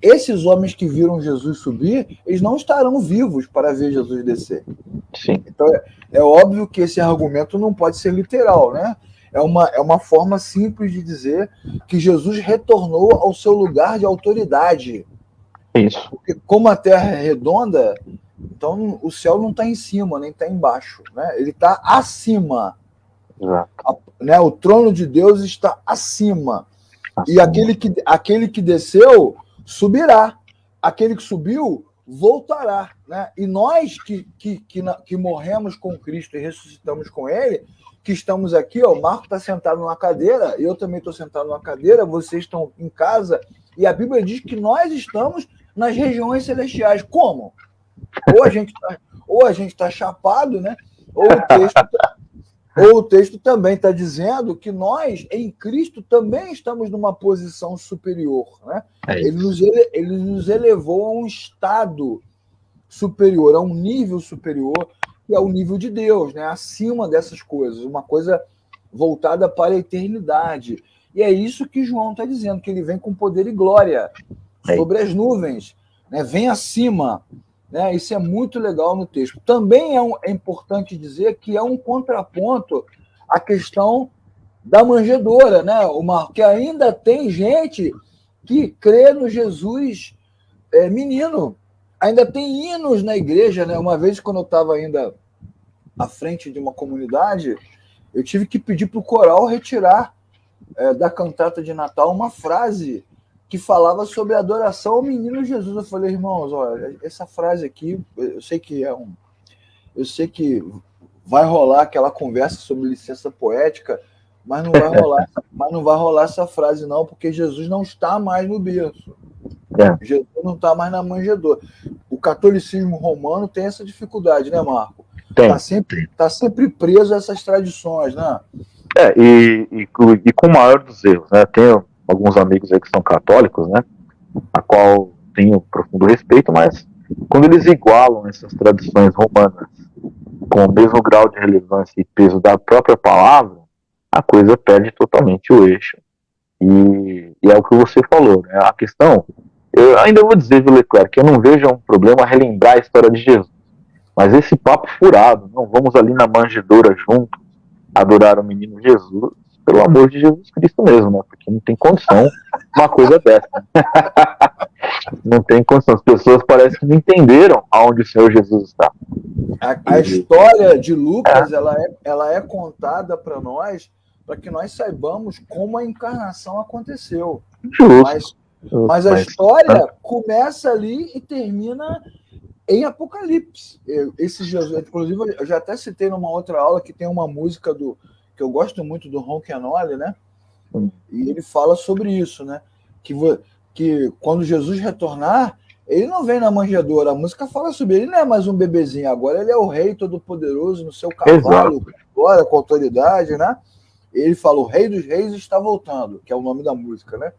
esses homens que viram Jesus subir, eles não estarão vivos para ver Jesus descer. Sim. Então é óbvio que esse argumento não pode ser literal, né? É uma forma simples de dizer que Jesus retornou ao seu lugar de autoridade. Isso. Porque como a Terra é redonda, então o céu não está em cima, nem está embaixo, né? Ele está acima. Né? O trono de Deus está acima. E aquele que desceu subirá. Aquele que subiu voltará. Né? E nós que morremos com Cristo e ressuscitamos com Ele, que estamos aqui, ó, o Marco está sentado numa cadeira, eu também estou sentado numa cadeira, vocês estão em casa, e a Bíblia diz que nós estamos nas regiões celestiais. Como? Ou a gente tá chapado, né? Ou o texto também está dizendo que nós, em Cristo, também estamos numa posição superior. Né? Ele nos elevou a um estado superior, a um nível superior, que é o nível de Deus, né? Acima dessas coisas, uma coisa voltada para a eternidade. E é isso que João está dizendo, que ele vem com poder e glória sobre as nuvens, né? Vem acima. Né? Isso é muito legal no texto. Também é importante dizer que é um contraponto à questão da manjedoura, né? Que ainda tem gente que crê no Jesus menino. Ainda tem hinos na igreja, né? Uma vez, quando eu estava ainda à frente de uma comunidade, eu tive que pedir para o coral retirar da cantata de Natal uma frase que falava sobre a adoração ao menino Jesus. Eu falei, irmãos, olha, essa frase aqui, eu sei que vai rolar aquela conversa sobre licença poética, mas não vai rolar essa frase não, porque Jesus não está mais no berço. Jesus não está mais na manjedoura. O catolicismo romano tem essa dificuldade, né, Marco? Está sempre preso a essas tradições, né? E com o maior dos erros, né? Tenho alguns amigos aí que são católicos, né? A qual tenho profundo respeito, mas quando eles igualam essas tradições romanas com o mesmo grau de relevância e peso da própria palavra, a coisa perde totalmente o eixo. E é o que você falou, né? A questão, eu ainda vou dizer, viu, Leclerc, que eu não vejo um problema relembrar a história de Jesus. Mas esse papo furado, não vamos ali na manjedoura juntos adorar o menino Jesus, pelo amor de Jesus Cristo mesmo, né? Porque não tem condição uma coisa dessa. Não tem condição. As pessoas parecem que não entenderam aonde o Senhor Jesus está. A história de Lucas, ela é contada para nós, para que nós saibamos como a encarnação aconteceu. Mas a história começa ali e termina em Apocalipse. Esse Jesus, inclusive, eu já até citei numa outra aula que tem uma música que eu gosto muito, do Ron Kenoly, né? E ele fala sobre isso, né? Que que quando Jesus retornar, ele não vem na manjedoura. A música fala sobre ele, não é mais um bebezinho. Agora ele é o rei todo-poderoso no seu cavalo, agora com autoridade, né? Ele fala, o rei dos reis está voltando, que é o nome da música, né?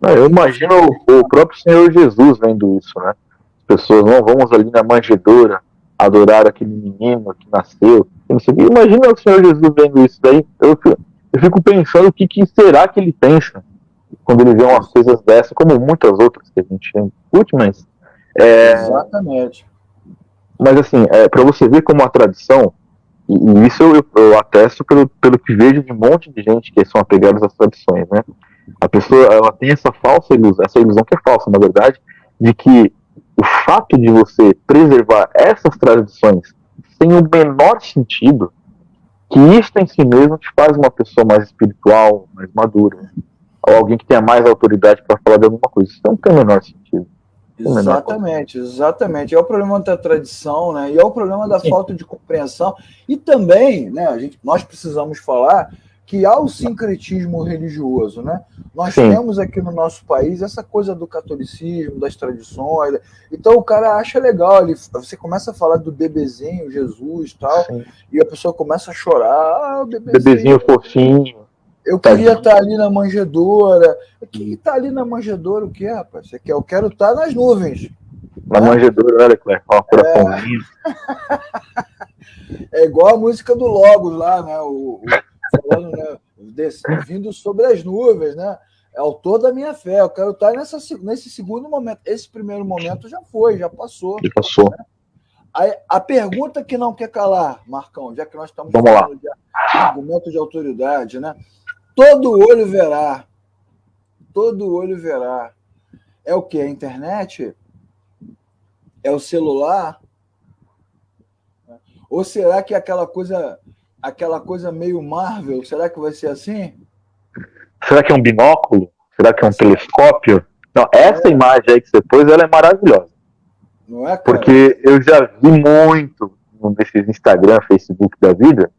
Eu imagino o próprio Senhor Jesus vendo isso, né? As pessoas, não, vamos ali na manjedoura adorar aquele menino que nasceu. Imagina o Senhor Jesus vendo isso daí. Eu fico pensando o que será que ele pensa quando ele vê umas coisas dessas, como muitas outras que a gente discute, mas... Exatamente. Mas assim, para você ver como a tradição, e isso eu atesto pelo que vejo de um monte de gente que são apegados às tradições, né? A pessoa, ela tem essa ilusão que é falsa, na verdade, de que o fato de você preservar essas tradições sem o menor sentido, que isso em si mesmo te faz uma pessoa mais espiritual, mais madura, né? Ou alguém que tenha mais autoridade para falar de alguma coisa. Isso não tem o menor sentido. Exatamente. É o problema da tradição, né? E é o problema da falta de compreensão. E também, né, nós precisamos falar que há o sincretismo religioso, né? Nós temos aqui no nosso país essa coisa do catolicismo, das tradições. Então o cara acha legal, você começa a falar do bebezinho, Jesus e tal, e a pessoa começa a chorar. O bebezinho fofinho. Eu queria estar ali na manjedoura. Que está ali na manjedoura o quê, rapaz? Eu quero estar nas nuvens. Na manjedoura, olha, Clé, ó, coraçãozinho. É igual a música do Logos lá, né? Falando, né? Vindo sobre as nuvens, né? É autor da minha fé. Eu quero estar nesse segundo momento. Esse primeiro momento já foi, já passou. Já passou. Né? Aí, a pergunta que não quer calar, Marcão, já que nós estamos falando de argumento de autoridade, né? Todo olho verá. Todo olho verá. É o quê? A internet? É o celular? Ou será que aquela coisa meio Marvel, será que vai ser assim? Será que é um binóculo? Será que é um telescópio? Não, essa imagem aí que você pôs, ela é maravilhosa. Não é, cara? Porque eu já vi muito nesses Instagram, Facebook da vida,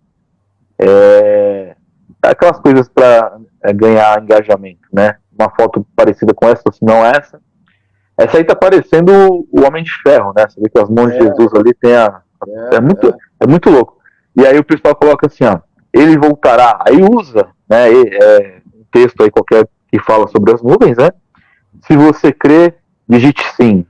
aquelas coisas para ganhar engajamento, né? Uma foto parecida com essa, ou se não essa. Essa aí tá parecendo o Homem de Ferro, né? Você vê que as mãos de Jesus ali tem é muito louco. E aí o pessoal coloca assim, ó, ele voltará. Aí usa, né? Um texto aí qualquer que fala sobre as nuvens, né? Se você crê, digite sim.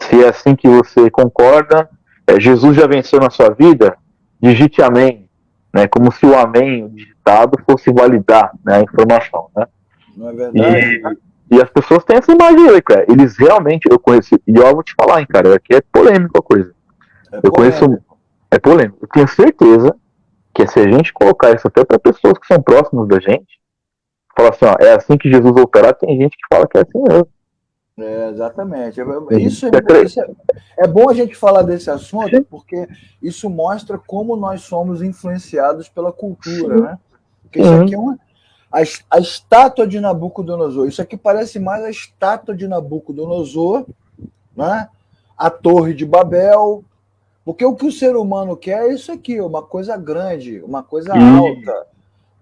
Se é assim que você concorda, Jesus já venceu na sua vida, digite amém. Né, como se o amém, o digitado, fosse validar, né, a informação. Né? Não é verdade? E as pessoas têm essa imagem aí, cara. Eles realmente, eu conheço, e eu vou te falar, hein, cara, aqui é polêmico a coisa. É polêmico. Eu tenho certeza que se a gente colocar isso até para pessoas que são próximas da gente, falar assim, ó, é assim que Jesus voltará, tem gente que fala que é assim mesmo. Exatamente. Isso é bom a gente falar desse assunto, porque isso mostra como nós somos influenciados pela cultura, né? Porque isso aqui é a estátua de Nabucodonosor. Isso aqui parece mais a estátua de Nabucodonosor, né? A Torre de Babel. Porque o que o ser humano quer é isso aqui, uma coisa grande, uma coisa alta,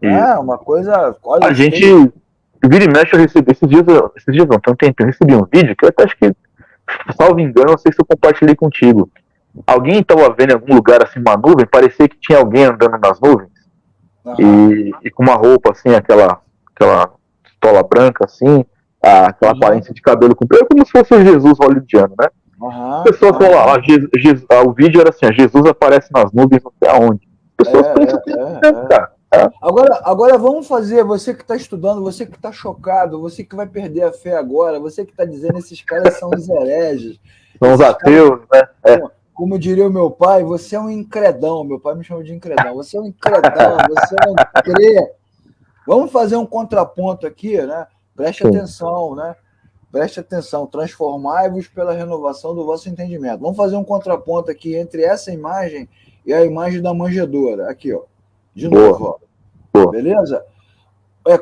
né? Uma coisa... Olha, a gente... Vira e mexe, eu recebi esses dias não, tem um tempo, eu recebi um vídeo que eu até acho que, salvo engano, não sei se eu compartilhei contigo. Alguém estava vendo em algum lugar assim uma nuvem, parecia que tinha alguém andando nas nuvens, e com uma roupa assim, aquela estola branca assim, aquela aparência de cabelo comprido, como se fosse o Jesus hollywoodiano, né? A pessoa falou lá, o vídeo era assim, Jesus aparece nas nuvens, não sei aonde. As pessoas pensam que cara. Agora vamos fazer, você que está estudando, você que está chocado, você que vai perder a fé agora, você que está dizendo esses caras são os hereges. São os ateus, né? Como diria o meu pai, você é um incredão. Meu pai me chama de incredão. Você é um incredão, você não crê. Vamos fazer um contraponto aqui, né? Preste atenção, né? Preste atenção. Transformai-vos pela renovação do vosso entendimento. Vamos fazer um contraponto aqui entre essa imagem e a imagem da manjedoura. Aqui, ó. De novo, ó. Beleza?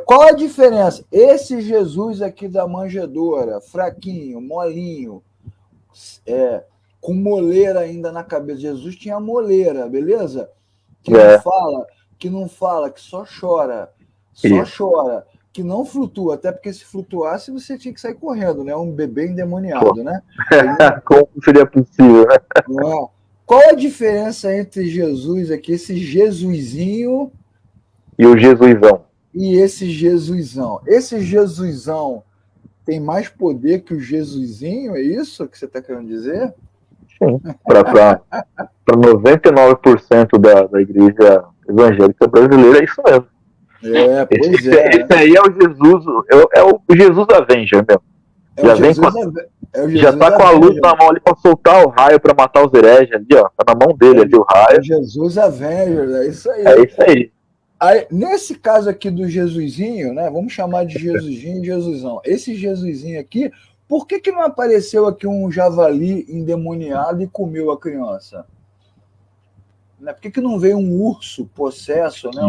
Qual a diferença? Esse Jesus aqui da manjedoura, fraquinho, molinho, com moleira ainda na cabeça. Jesus tinha moleira, beleza? Que não fala, que só chora. Só chora. que não flutua, até porque se flutuasse você tinha que sair correndo, né? Um bebê endemoniado, né? Como seria possível, né? Qual a diferença entre Jesus aqui, esse Jesusinho e o Jesuizão? E esse Jesuizão? Esse Jesuizão tem mais poder que o Jesusinho? É isso que você está querendo dizer? Sim, para 99% da igreja evangélica brasileira é isso mesmo. Pois esse aí é o Jesus, é o Jesus Avenger mesmo. Já tá com a luz na mão ali para soltar o raio para matar os hereges ali, ó. Tá na mão dele ali o raio. É Jesus Avenger, é isso aí. É isso aí. Aí, nesse caso aqui do Jesusinho, né? Vamos chamar de Jesusinho e Jesusão. Esse Jesusinho aqui, por que não apareceu aqui um javali endemoniado e comeu a criança? Né? Por que não veio um urso possesso, né?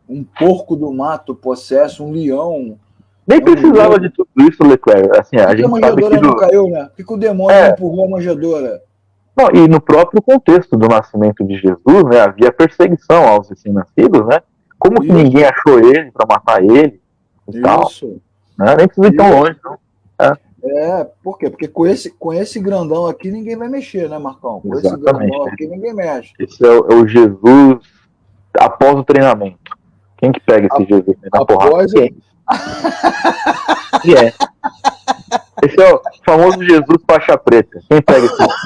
Um porco do mato possesso, um leão? Nem precisava de tudo isso, Leclerc. Assim, a gente a manjedoura não caiu, né? Por que o demônio não empurrou a manjedoura? Não, e no próprio contexto do nascimento de Jesus, né, havia perseguição aos recém-nascidos, né? Como que ninguém achou ele para matar ele e tal? Né? Nem precisa ir tão longe, não. Por quê? Porque com esse grandão aqui ninguém vai mexer, né, Marcão? Com esse grandão aqui ninguém mexe. Esse é o Jesus após o treinamento. Quem que pega esse Jesus na porrada? Quem é? Esse é o famoso Jesus faixa preta. Quem pega esse Jesus?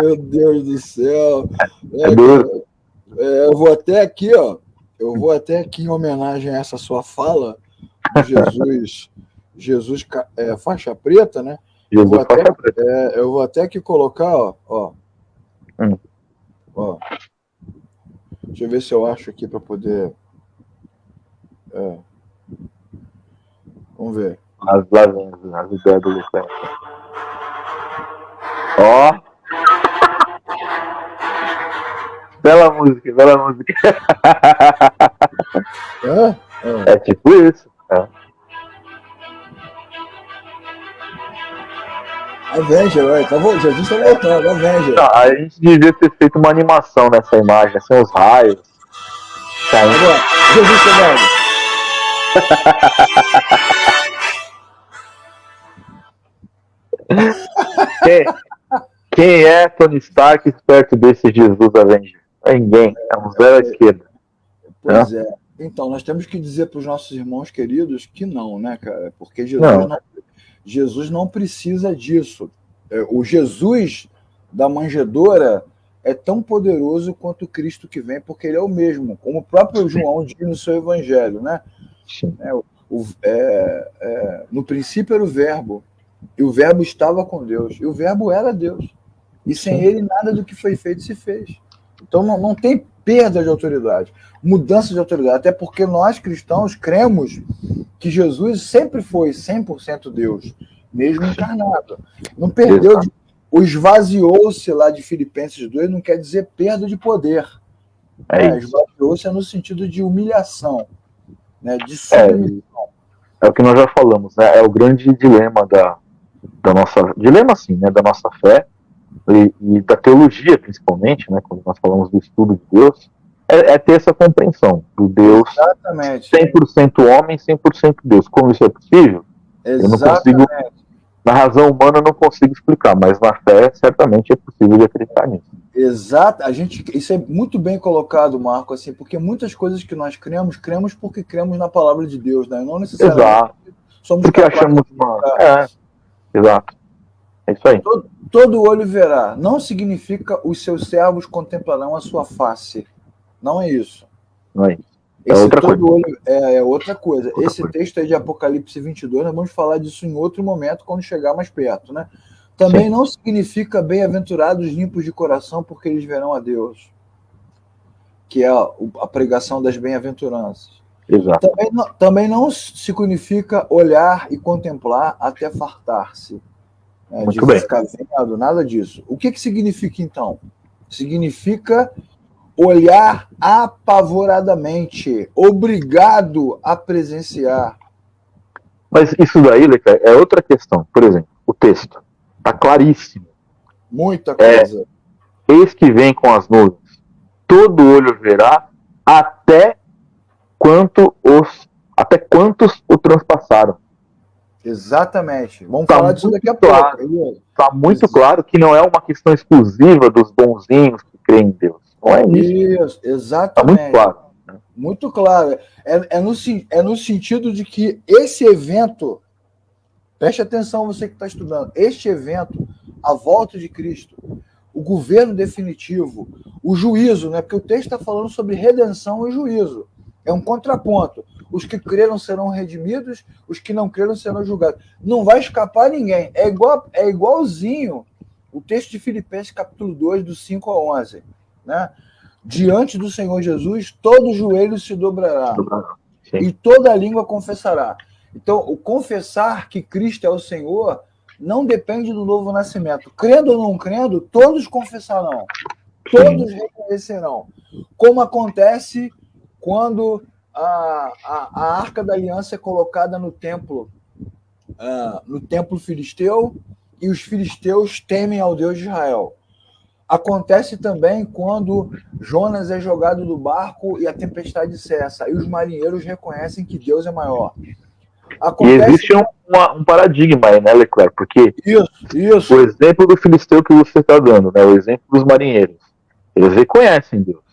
Meu Deus do céu. Eu vou até aqui, ó. Eu vou até aqui em homenagem a essa sua fala de Jesus faixa preta, né? Eu vou até aqui colocar, ó. Deixa eu ver se eu acho aqui para poder. Vamos ver. As ideias do Leclerc. Ó. Bela música. É tipo isso. Avenger, Jesus tá voltando, Avenger. Não, a gente devia ter feito uma animação nessa imagem, assim, os raios. Agora, Jesus chegando. Quem é Tony Stark perto desse Jesus Avenger? Ninguém, é um zero à esquerda. Pois é. Então, nós temos que dizer para os nossos irmãos queridos que não, né, cara? Porque Jesus não precisa disso. O Jesus da manjedoura é tão poderoso quanto o Cristo que vem, porque ele é o mesmo, como o próprio João diz no seu evangelho, né? No princípio era o verbo, e o verbo estava com Deus, e o verbo era Deus, e sem ele nada do que foi feito se fez. Então não tem perda de autoridade, mudança de autoridade, até porque nós cristãos cremos que Jesus sempre foi 100% Deus, mesmo encarnado. Não perdeu, o esvaziou-se lá de Filipenses 2 não quer dizer perda de poder. Esvaziou-se no sentido de humilhação, né, de submissão. É o que nós já falamos, né? É o grande dilema da nossa... Dilema, sim, né? Da nossa fé e da teologia, principalmente, né? Quando nós falamos do estudo de Deus, é ter essa compreensão do Deus. Exatamente. 100% homem, 100% Deus. Como isso é possível? Exatamente. Eu não consigo... Na razão humana eu não consigo explicar, mas na fé certamente é possível de acreditar nisso. Exato, isso é muito bem colocado, Marco, assim, porque muitas coisas que nós cremos porque cremos na palavra de Deus, né? Não necessariamente somos porque achamos exato. É isso aí. Todo olho verá. Não significa os seus servos contemplarão a sua face. Não é isso. Não é isso. É outra coisa. Esse texto aí de Apocalipse 22, nós vamos falar disso em outro momento, quando chegar mais perto, né? Também não significa bem-aventurados limpos de coração, porque eles verão a Deus, que é a pregação das bem-aventuranças. Exato. Também não significa olhar e contemplar até fartar-se, né, muito de bem. Ficar vendo, nada disso. O que significa, então? Significa olhar apavoradamente, obrigado a presenciar. Mas isso daí, Leclerc, é outra questão. Por exemplo, o texto está claríssimo. Muita coisa. Eis que vem com as nuvens. Todo olho verá, até até quantos o transpassaram. Exatamente. Vamos falar disso daqui a pouco. Está muito claro que não é uma questão exclusiva dos bonzinhos que creem em Deus. Não é isso. Exatamente. Está muito claro. Muito claro. É no sentido de que esse evento, preste atenção você que está estudando, este evento, a volta de Cristo, o governo definitivo, o juízo, né? Porque o texto está falando sobre redenção e juízo. É um contraponto. Os que creram serão redimidos, os que não creram serão julgados. Não vai escapar ninguém. É igualzinho o texto de Filipenses, capítulo 2, do 5 a 11. Né? Diante do Senhor Jesus, todo joelho se dobrará. Sim. E toda língua confessará. Então, o confessar que Cristo é o Senhor não depende do novo nascimento. Crendo ou não crendo, todos confessarão. Todos reconhecerão. Como acontece quando a Arca da Aliança é colocada no templo filisteu, e os filisteus temem ao Deus de Israel. Acontece também quando Jonas é jogado do barco e a tempestade cessa, e os marinheiros reconhecem que Deus é maior. E existe um paradigma aí, né, Leclerc? Porque isso. O exemplo do filisteu que você está dando, né, o exemplo dos marinheiros, eles reconhecem Deus.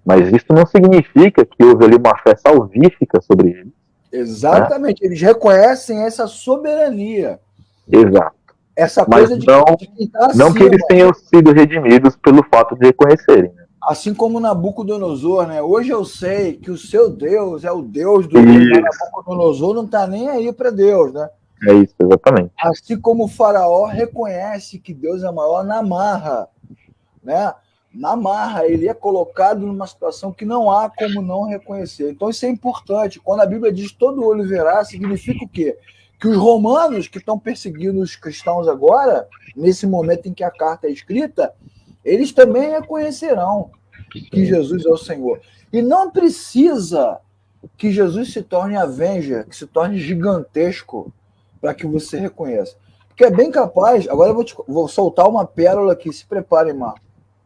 Mas isso não significa que houve ali uma fé salvífica sobre eles. Exatamente, né? Eles reconhecem essa soberania. Exato. Essa coisa de quem está acima. Não que eles tenham sido redimidos pelo fato de reconhecerem. Né? Assim como Nabucodonosor, né? Hoje eu sei que o seu Deus é o Deus do Deus. Nabucodonosor não está nem aí para Deus, né? É isso, exatamente. Assim como o faraó reconhece que Deus é maior na marra, né? Na marra, ele é colocado numa situação que não há como não reconhecer. Então isso é importante. Quando a Bíblia diz todo olho verá, significa o quê? Que os romanos que estão perseguindo os cristãos agora, nesse momento em que a carta é escrita, eles também reconhecerão que Jesus é o Senhor. E não precisa que Jesus se torne Avenger, que se torne gigantesco, para que você reconheça. Porque é bem capaz... Agora eu vou soltar uma pérola aqui, se preparem, Marco.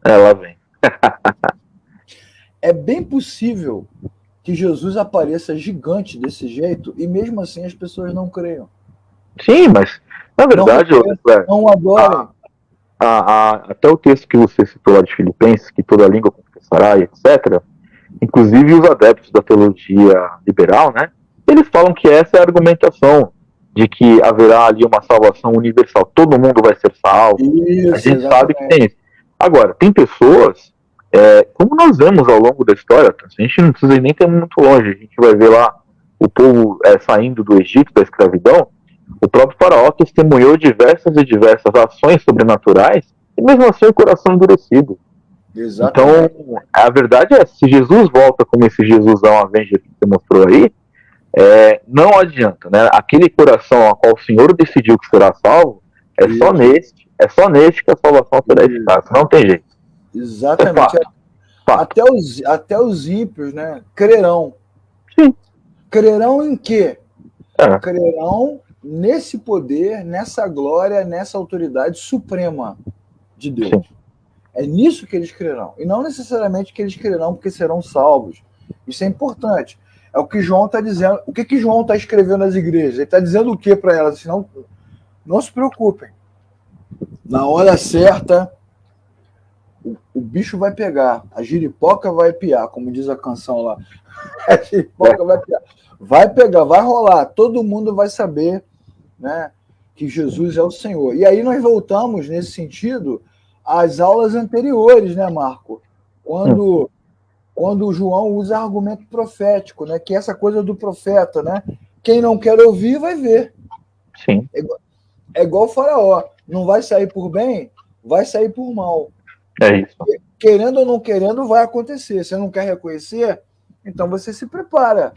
Lá vem. É bem possível que Jesus apareça gigante desse jeito e mesmo assim as pessoas não creiam. Sim, mas na verdade... Não adorem. Até o texto que você citou lá de Filipenses, que toda língua confessará, etc., inclusive os adeptos da teologia liberal, né, eles falam que essa é a argumentação de que haverá ali uma salvação universal, todo mundo vai ser salvo. Isso, a gente sabe que tem isso. Agora, tem pessoas, como nós vemos ao longo da história, a gente não precisa nem ter muito longe, a gente vai ver lá o povo saindo do Egito, da escravidão, o próprio faraó testemunhou diversas e diversas ações sobrenaturais, e mesmo assim o coração endurecido. Exatamente. Então, a verdade é, se Jesus volta como esse Jesusão Avenger que você mostrou aí, não adianta, né? Aquele coração ao qual o Senhor decidiu que será salvo, é só neste que a salvação será eficaz, não tem jeito. Exatamente. Até os ímpios, né, crerão. Sim. Crerão em quê? Crerão nesse poder, nessa glória, nessa autoridade suprema de Deus. Sim. É nisso que eles crerão. E não necessariamente que eles crerão porque serão salvos. Isso é importante. É o que João está dizendo. O que João está escrevendo nas igrejas? Ele está dizendo o que para elas? Senão, não se preocupem. Na hora certa, o bicho vai pegar. A giripoca vai piar, como diz a canção lá. A giripoca vai piar. Vai pegar, vai rolar. Todo mundo vai saber, né, que Jesus é o Senhor. E aí nós voltamos, nesse sentido, às aulas anteriores, né, Marco? Quando o João usa argumento profético, né? Que é essa coisa do profeta, né? Quem não quer ouvir, vai ver. Sim. É igual o faraó. Não vai sair por bem, vai sair por mal. É isso. Querendo ou não querendo, vai acontecer. Você não quer reconhecer? Então você se prepara.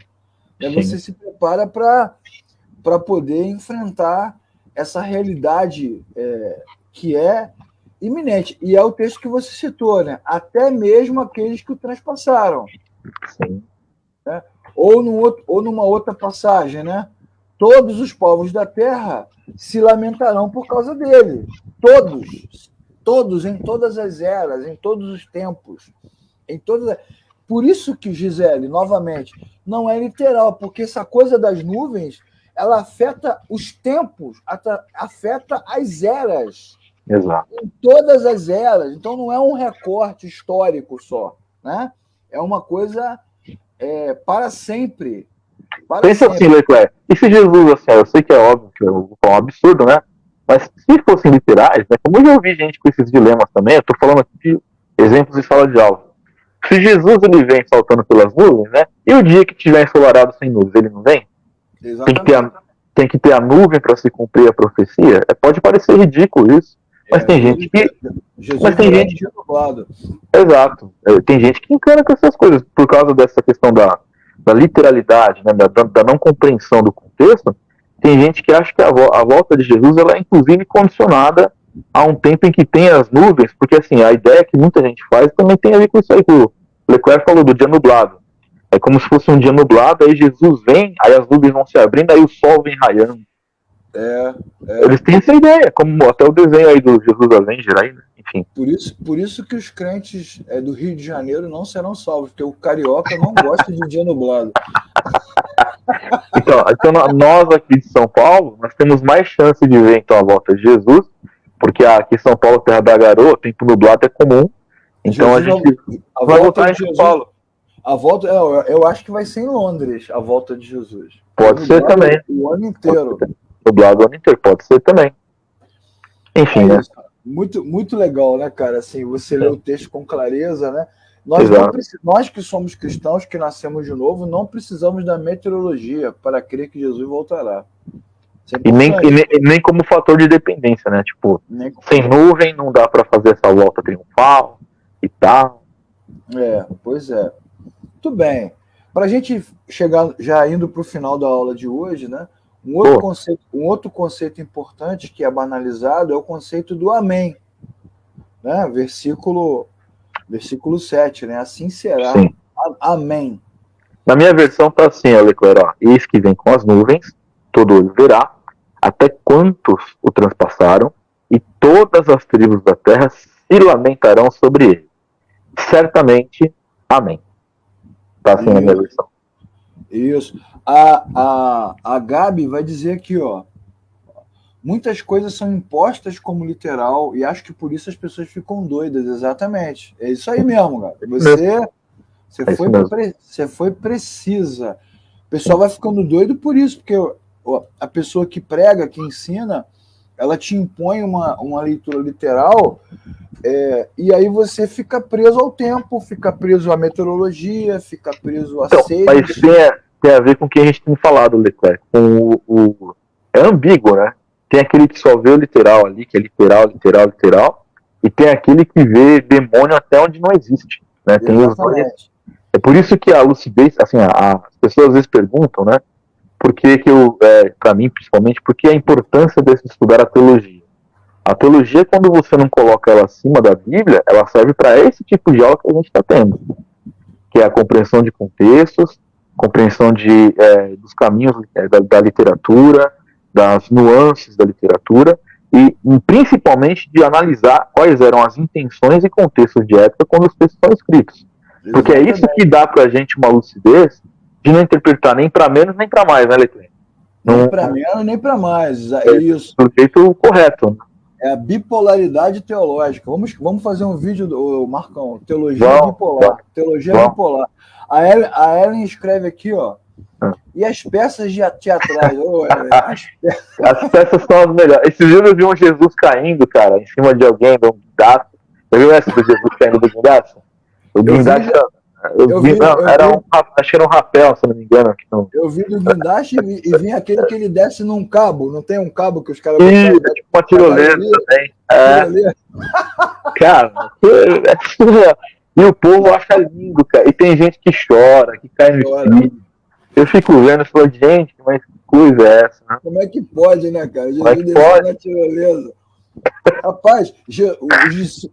Você se prepara para poder enfrentar essa realidade que é iminente. E é o texto que você citou, né? Até mesmo aqueles que o transpassaram. Sim. Né? Ou numa outra passagem, né? Todos os povos da terra se lamentarão por causa dele. Todos, em todas as eras, em todos os tempos. Por isso que, Gisele, novamente, não é literal, porque essa coisa das nuvens, ela afeta os tempos, afeta as eras. Exato. Em todas as eras. Então, não é um recorte histórico só, né? É uma coisa para sempre. Pensa assim, Leclerc, e se Jesus, assim, eu sei que é óbvio que é um absurdo, né? Mas se fossem literais, né? Como eu já ouvi gente com esses dilemas também, eu tô falando aqui de exemplos de sala de aula. Se Jesus ele vem saltando pelas nuvens, né? E o dia que tiver ensolarado sem nuvens, ele não vem? Tem que ter a nuvem para se cumprir a profecia? Pode parecer ridículo isso, mas tem gente que... Jesus tem gente nublado. Exato. Tem gente que encana com essas coisas por causa dessa questão da literalidade, né, da não compreensão do contexto. Tem gente que acha que a volta de Jesus ela é inclusive condicionada a um tempo em que tem as nuvens, porque assim, a ideia que muita gente faz também tem a ver com isso aí que o Leclerc falou do dia nublado. É como se fosse um dia nublado, aí Jesus vem, aí as nuvens vão se abrindo, aí o sol vem raiando. Eles têm essa ideia, como até o desenho aí do Jesus Avenger aí, né? Enfim. Por isso que os crentes do Rio de Janeiro não serão salvos, porque o carioca não gosta de dia nublado. Então, nós aqui de São Paulo, nós temos mais chance de ver então a volta de Jesus, porque aqui em São Paulo, terra da garoa, tempo nublado é comum. Então Jesus, a gente vai voltar em São Paulo. A volta, eu acho que vai ser em Londres, a volta de Jesus. Pode ser também. O ano inteiro. Nublado o ano inteiro, pode ser também. Enfim, né? Muito, muito legal, né, cara? Assim, você lê o texto com clareza, né? Nós que somos cristãos, que nascemos de novo, não precisamos da meteorologia para crer que Jesus voltará. E nem como fator de dependência, né? Tipo, sem nuvem não dá para fazer essa volta triunfal e tal. Pois é. Muito bem. Para a gente chegar já indo para o final da aula de hoje, né? Um outro conceito importante que é banalizado é o conceito do amém. Né? Versículo 7, né? Assim será. Sim. Amém. Na minha versão está assim, Leclerc, eis que vem com as nuvens, todo olho verá, até quantos o transpassaram, e todas as tribos da terra se lamentarão sobre ele. Certamente, amém. Está assim na minha versão. Isso. A Gabi vai dizer aqui, ó. Muitas coisas são impostas como literal e acho que por isso as pessoas ficam doidas. Exatamente. É isso aí mesmo, Gabi. Você foi precisa. O pessoal vai ficando doido por isso, porque a pessoa que prega, que ensina, ela te impõe uma leitura literal e aí você fica preso ao tempo, fica preso à meteorologia, fica preso a seres. Mas tem a ver com o que a gente tem falado, Leclerc. É ambíguo, né? Tem aquele que só vê o literal ali, que é literal, e tem aquele que vê demônio até onde não existe. Né? Tem os dois. É por isso que a lucidez, assim, as pessoas às vezes perguntam, né? Por que para mim principalmente, por que a importância de estudar a teologia? A teologia, quando você não coloca ela acima da Bíblia, ela serve para esse tipo de aula que a gente está tendo, que é a compreensão de contextos, compreensão dos caminhos da literatura, das nuances da literatura e principalmente de analisar quais eram as intenções e contextos de época quando os textos são escritos. Porque é isso que dá pra gente uma lucidez de não interpretar nem para menos nem para mais, né, Leclerc? Nem para menos nem para mais. É isso. Do jeito correto. Né? É a bipolaridade teológica. Vamos fazer um vídeo do Marcão, teologia bipolar. Teologia bipolar. A Ellen escreve aqui, ó. E as peças teatrais? As peças são as melhores. Esses dias eu vi um Jesus caindo, cara, em cima de alguém, de um guindaste. Você viu essa do Jesus caindo do guindaste? O guindaste acho que era um rapel, se não me engano. Eu vi do guindaste e vi aquele que ele desce num cabo. Não tem um cabo que os caras... Tipo uma tirolesa também. Cara, e o povo acha lindo, cara. E tem gente que chora, que cai no espírito. Eu fico vendo e falo, gente, mas que coisa é essa? Né? Como é que pode, né, cara? Jesus desceu na tirolesa. Rapaz,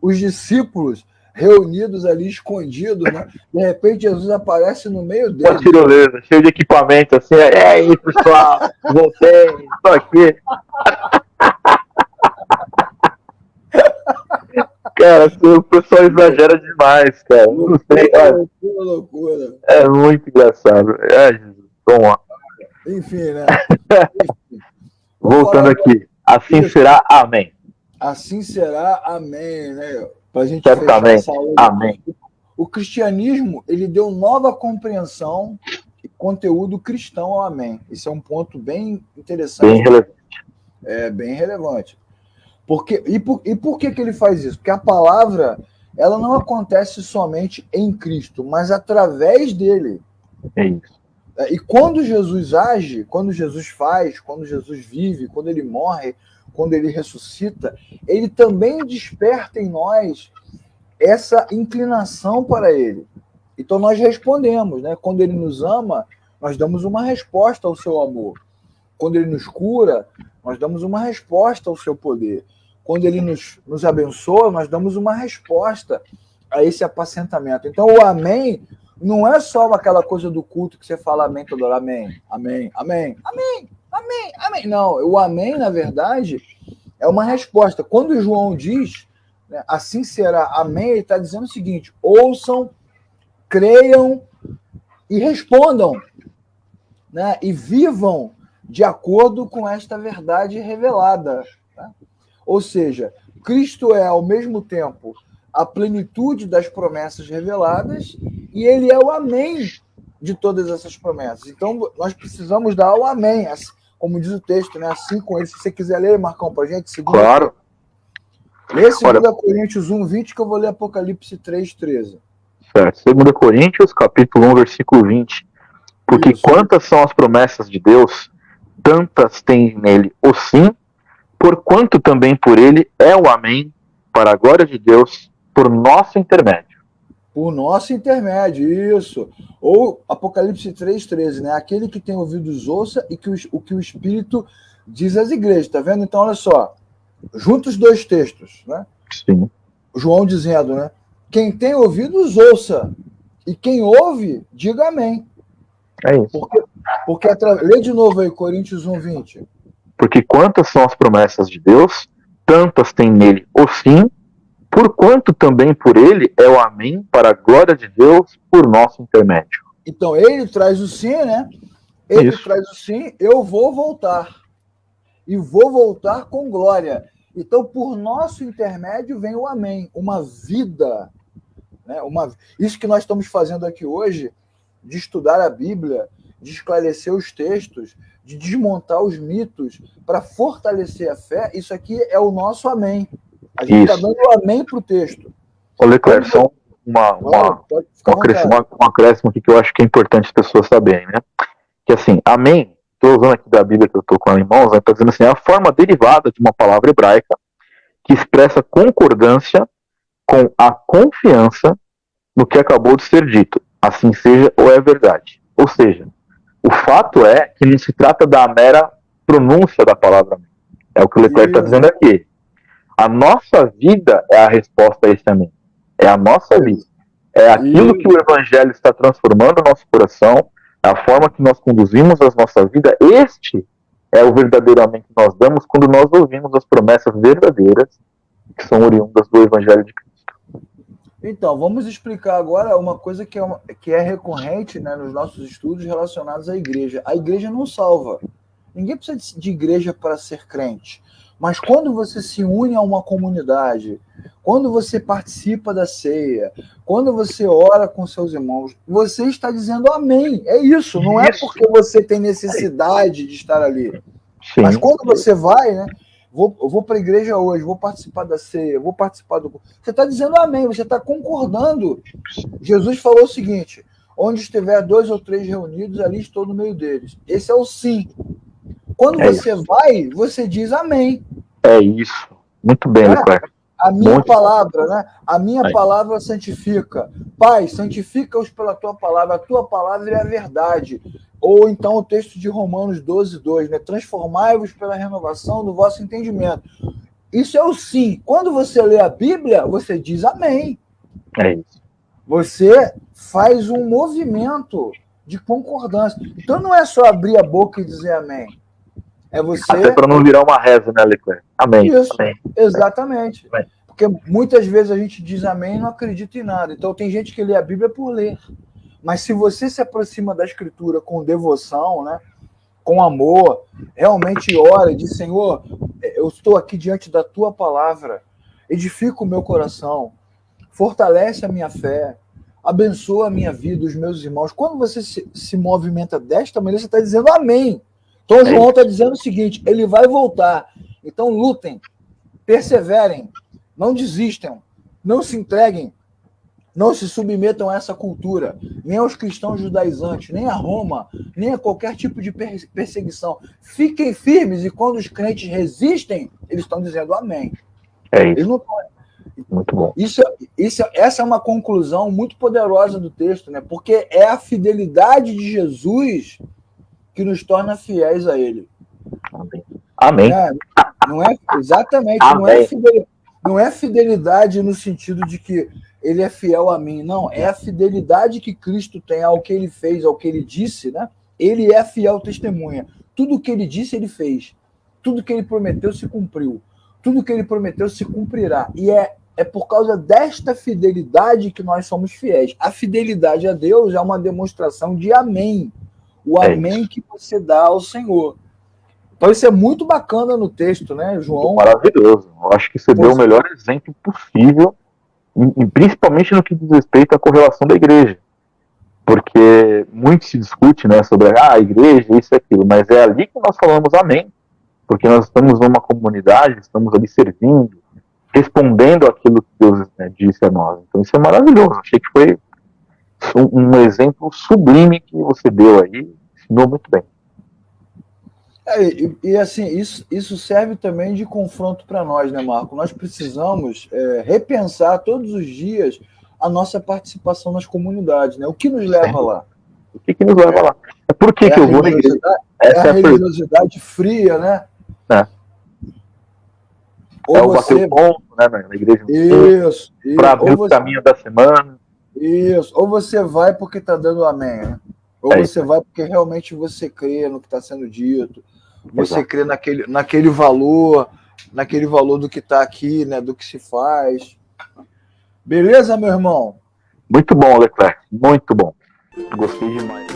os discípulos reunidos ali, escondidos, né? De repente Jesus aparece no meio deles. Uma tirolesa, cheio de equipamento, assim, aí, pessoal, voltei, estou aqui. Cara, o pessoal exagera demais, cara. Não sei, cara. Loucura. É muito engraçado. Ai, Jesus. Vamos lá. Enfim, né? Enfim. Voltando aqui. Assim isso. será, amém. Assim será, amém, né? Pra gente fechar Certamente, essa aula. amém. O cristianismo, ele deu nova compreensão e conteúdo cristão ao amém. Esse é um ponto bem interessante. Bem relevante. É, bem relevante. E por que ele faz isso? Porque a palavra, ela não acontece somente em Cristo, mas através dele. É isso. E quando Jesus age, quando Jesus faz, quando Jesus vive, quando ele morre, quando ele ressuscita, ele também desperta em nós essa inclinação para ele. Então nós respondemos, né? Quando ele nos ama, nós damos uma resposta ao seu amor. Quando ele nos cura, nós damos uma resposta ao seu poder. Quando ele nos abençoa, nós damos uma resposta a esse apacentamento. Então o amém não é só aquela coisa do culto que você fala amém toda hora, amém, amém, amém, amém, amém, amém. Não, o amém, na verdade, é uma resposta. Quando João diz, né, assim será, amém, ele está dizendo o seguinte: ouçam, creiam e respondam, né, e vivam de acordo com esta verdade revelada. Tá? Ou seja, Cristo é, ao mesmo tempo, a plenitude das promessas reveladas e ele é o amém de todas essas promessas. Então, nós precisamos dar o amém, como diz o texto, né? Assim com ele. Se você quiser ler, Marcão, para a gente. Claro. Lê 2 Coríntios 1:20, que eu vou ler Apocalipse 3:13. Certo. 2 Coríntios, capítulo 1, versículo 20. Porque isso. Quantas são as promessas de Deus, tantas tem nele o sim, porquanto também por ele é o amém, para a glória de Deus, por nosso intermédio. Por nosso intermédio, isso. Ou Apocalipse 3:13, né? Aquele que tem ouvidos ouça e o que o Espírito diz às igrejas, tá vendo? Então, olha só, junta os dois textos, né? Sim. João dizendo, né? Quem tem ouvidos ouça, e quem ouve, diga amém. É isso. Porque lê de novo aí, Coríntios 1:20. Porque quantas são as promessas de Deus, tantas tem nele o sim, porquanto também por ele é o amém, para a glória de Deus, por nosso intermédio. Então, ele traz o sim, né? Ele traz o sim, eu vou voltar. E vou voltar com glória. Então, por nosso intermédio vem o amém. Uma vida. Né? Isso que nós estamos fazendo aqui hoje, de estudar a Bíblia, de esclarecer os textos, de desmontar os mitos, para fortalecer a fé, isso aqui é o nosso amém. A gente está dando o amém para o texto. Ô, Leclerc, só um acréscimo aqui que eu acho que é importante as pessoas saberem, né? Que assim, amém, estou usando aqui da Bíblia que eu estou com ela em mãos, está dizendo assim, é a forma derivada de uma palavra hebraica que expressa concordância com a confiança no que acabou de ser dito. Assim seja ou é verdade. Ou seja, o fato é que não se trata da mera pronúncia da palavra amém. É o que o Leclerc está dizendo aqui. A nossa vida é a resposta a esse amém. É a nossa vida. É aquilo que o Evangelho está transformando o nosso coração, é a forma que nós conduzimos a nossa vida. Este é o verdadeiro amém que nós damos quando nós ouvimos as promessas verdadeiras que são oriundas do Evangelho de Cristo. Então, vamos explicar agora uma coisa que é recorrente, né, nos nossos estudos relacionados à igreja. A igreja não salva. Ninguém precisa de igreja para ser crente. Mas quando você se une a uma comunidade, quando você participa da ceia, quando você ora com seus irmãos, você está dizendo amém. É isso, não é porque você tem necessidade de estar ali. Sim. Mas quando você vai, né? Eu vou para a igreja hoje, vou participar da ceia, vou participar do... Você está dizendo amém, você está concordando. Jesus falou o seguinte: onde estiver 2 ou 3 reunidos, ali estou no meio deles. Esse é o sim. Quando você vai, você diz amém. É isso. Muito bem, Leclerc. A minha palavra, né? A minha palavra santifica. Pai, santifica-os pela tua palavra. A tua palavra é a verdade. Ou então o texto de Romanos 12:2, né? Transformai-vos pela renovação do vosso entendimento. Isso é o sim. Quando você lê a Bíblia, você diz amém. É isso. Você faz um movimento de concordância. Então não é só abrir a boca e dizer amém. É você... Até para não virar uma reza, né, Leclerc? Amém. Isso, amém. Exatamente. Amém. Porque muitas vezes a gente diz amém e não acredita em nada. Então tem gente que lê a Bíblia por ler. Mas se você se aproxima da Escritura com devoção, né, com amor, realmente ora e diz, Senhor, eu estou aqui diante da Tua palavra, edifica o meu coração, fortalece a minha fé, abençoa a minha vida, os meus irmãos. Quando você se movimenta desta maneira, você está dizendo amém. Então João está dizendo o seguinte, ele vai voltar. Então lutem, perseverem, não desistam, não se entreguem, não se submetam a essa cultura, nem aos cristãos judaizantes, nem a Roma, nem a qualquer tipo de perseguição. Fiquem firmes e quando os crentes resistem, eles estão dizendo amém. É isso. Eles não... Muito bom. Essa é uma conclusão muito poderosa do texto, né? Porque é a fidelidade de Jesus que nos torna fiéis a Ele. Amém. Não é exatamente, Amém. Não é fidelidade no sentido de que Ele é fiel a mim, não. É a fidelidade que Cristo tem ao que Ele fez, ao que Ele disse, né? Ele é fiel testemunha. Tudo o que Ele disse, Ele fez. Tudo que Ele prometeu se cumpriu. Tudo que Ele prometeu se cumprirá. E é por causa desta fidelidade que nós somos fiéis. A fidelidade a Deus é uma demonstração de amém. O amém que você dá ao Senhor. Então isso é muito bacana no texto, né, João? Maravilhoso. Eu acho que você deu o melhor exemplo possível, e principalmente no que diz respeito à correlação da igreja. Porque muito se discute, né, sobre a igreja, isso e aquilo, mas é ali que nós falamos amém. Porque nós estamos numa comunidade, estamos ali servindo, respondendo aquilo que Deus, né, disse a nós. Então isso é maravilhoso. Achei que foi um exemplo sublime que você deu aí, ensinou muito bem. E assim, isso serve também de confronto para nós, né, Marco? Nós precisamos repensar todos os dias a nossa participação nas comunidades, né? O que nos leva lá? O que nos leva lá? Por que eu vou na igreja? Essa é a religiosidade fria, né? Ou você ponto, né, na igreja. Isso. Para abrir o caminho da semana. Isso. Ou você vai porque está dando amém, né? Ou você vai porque realmente você crê no que está sendo dito. Você crê naquele valor do que está aqui, né? Do que se faz. Beleza, meu irmão? Muito bom, Leclerc. Muito bom. Gostei demais.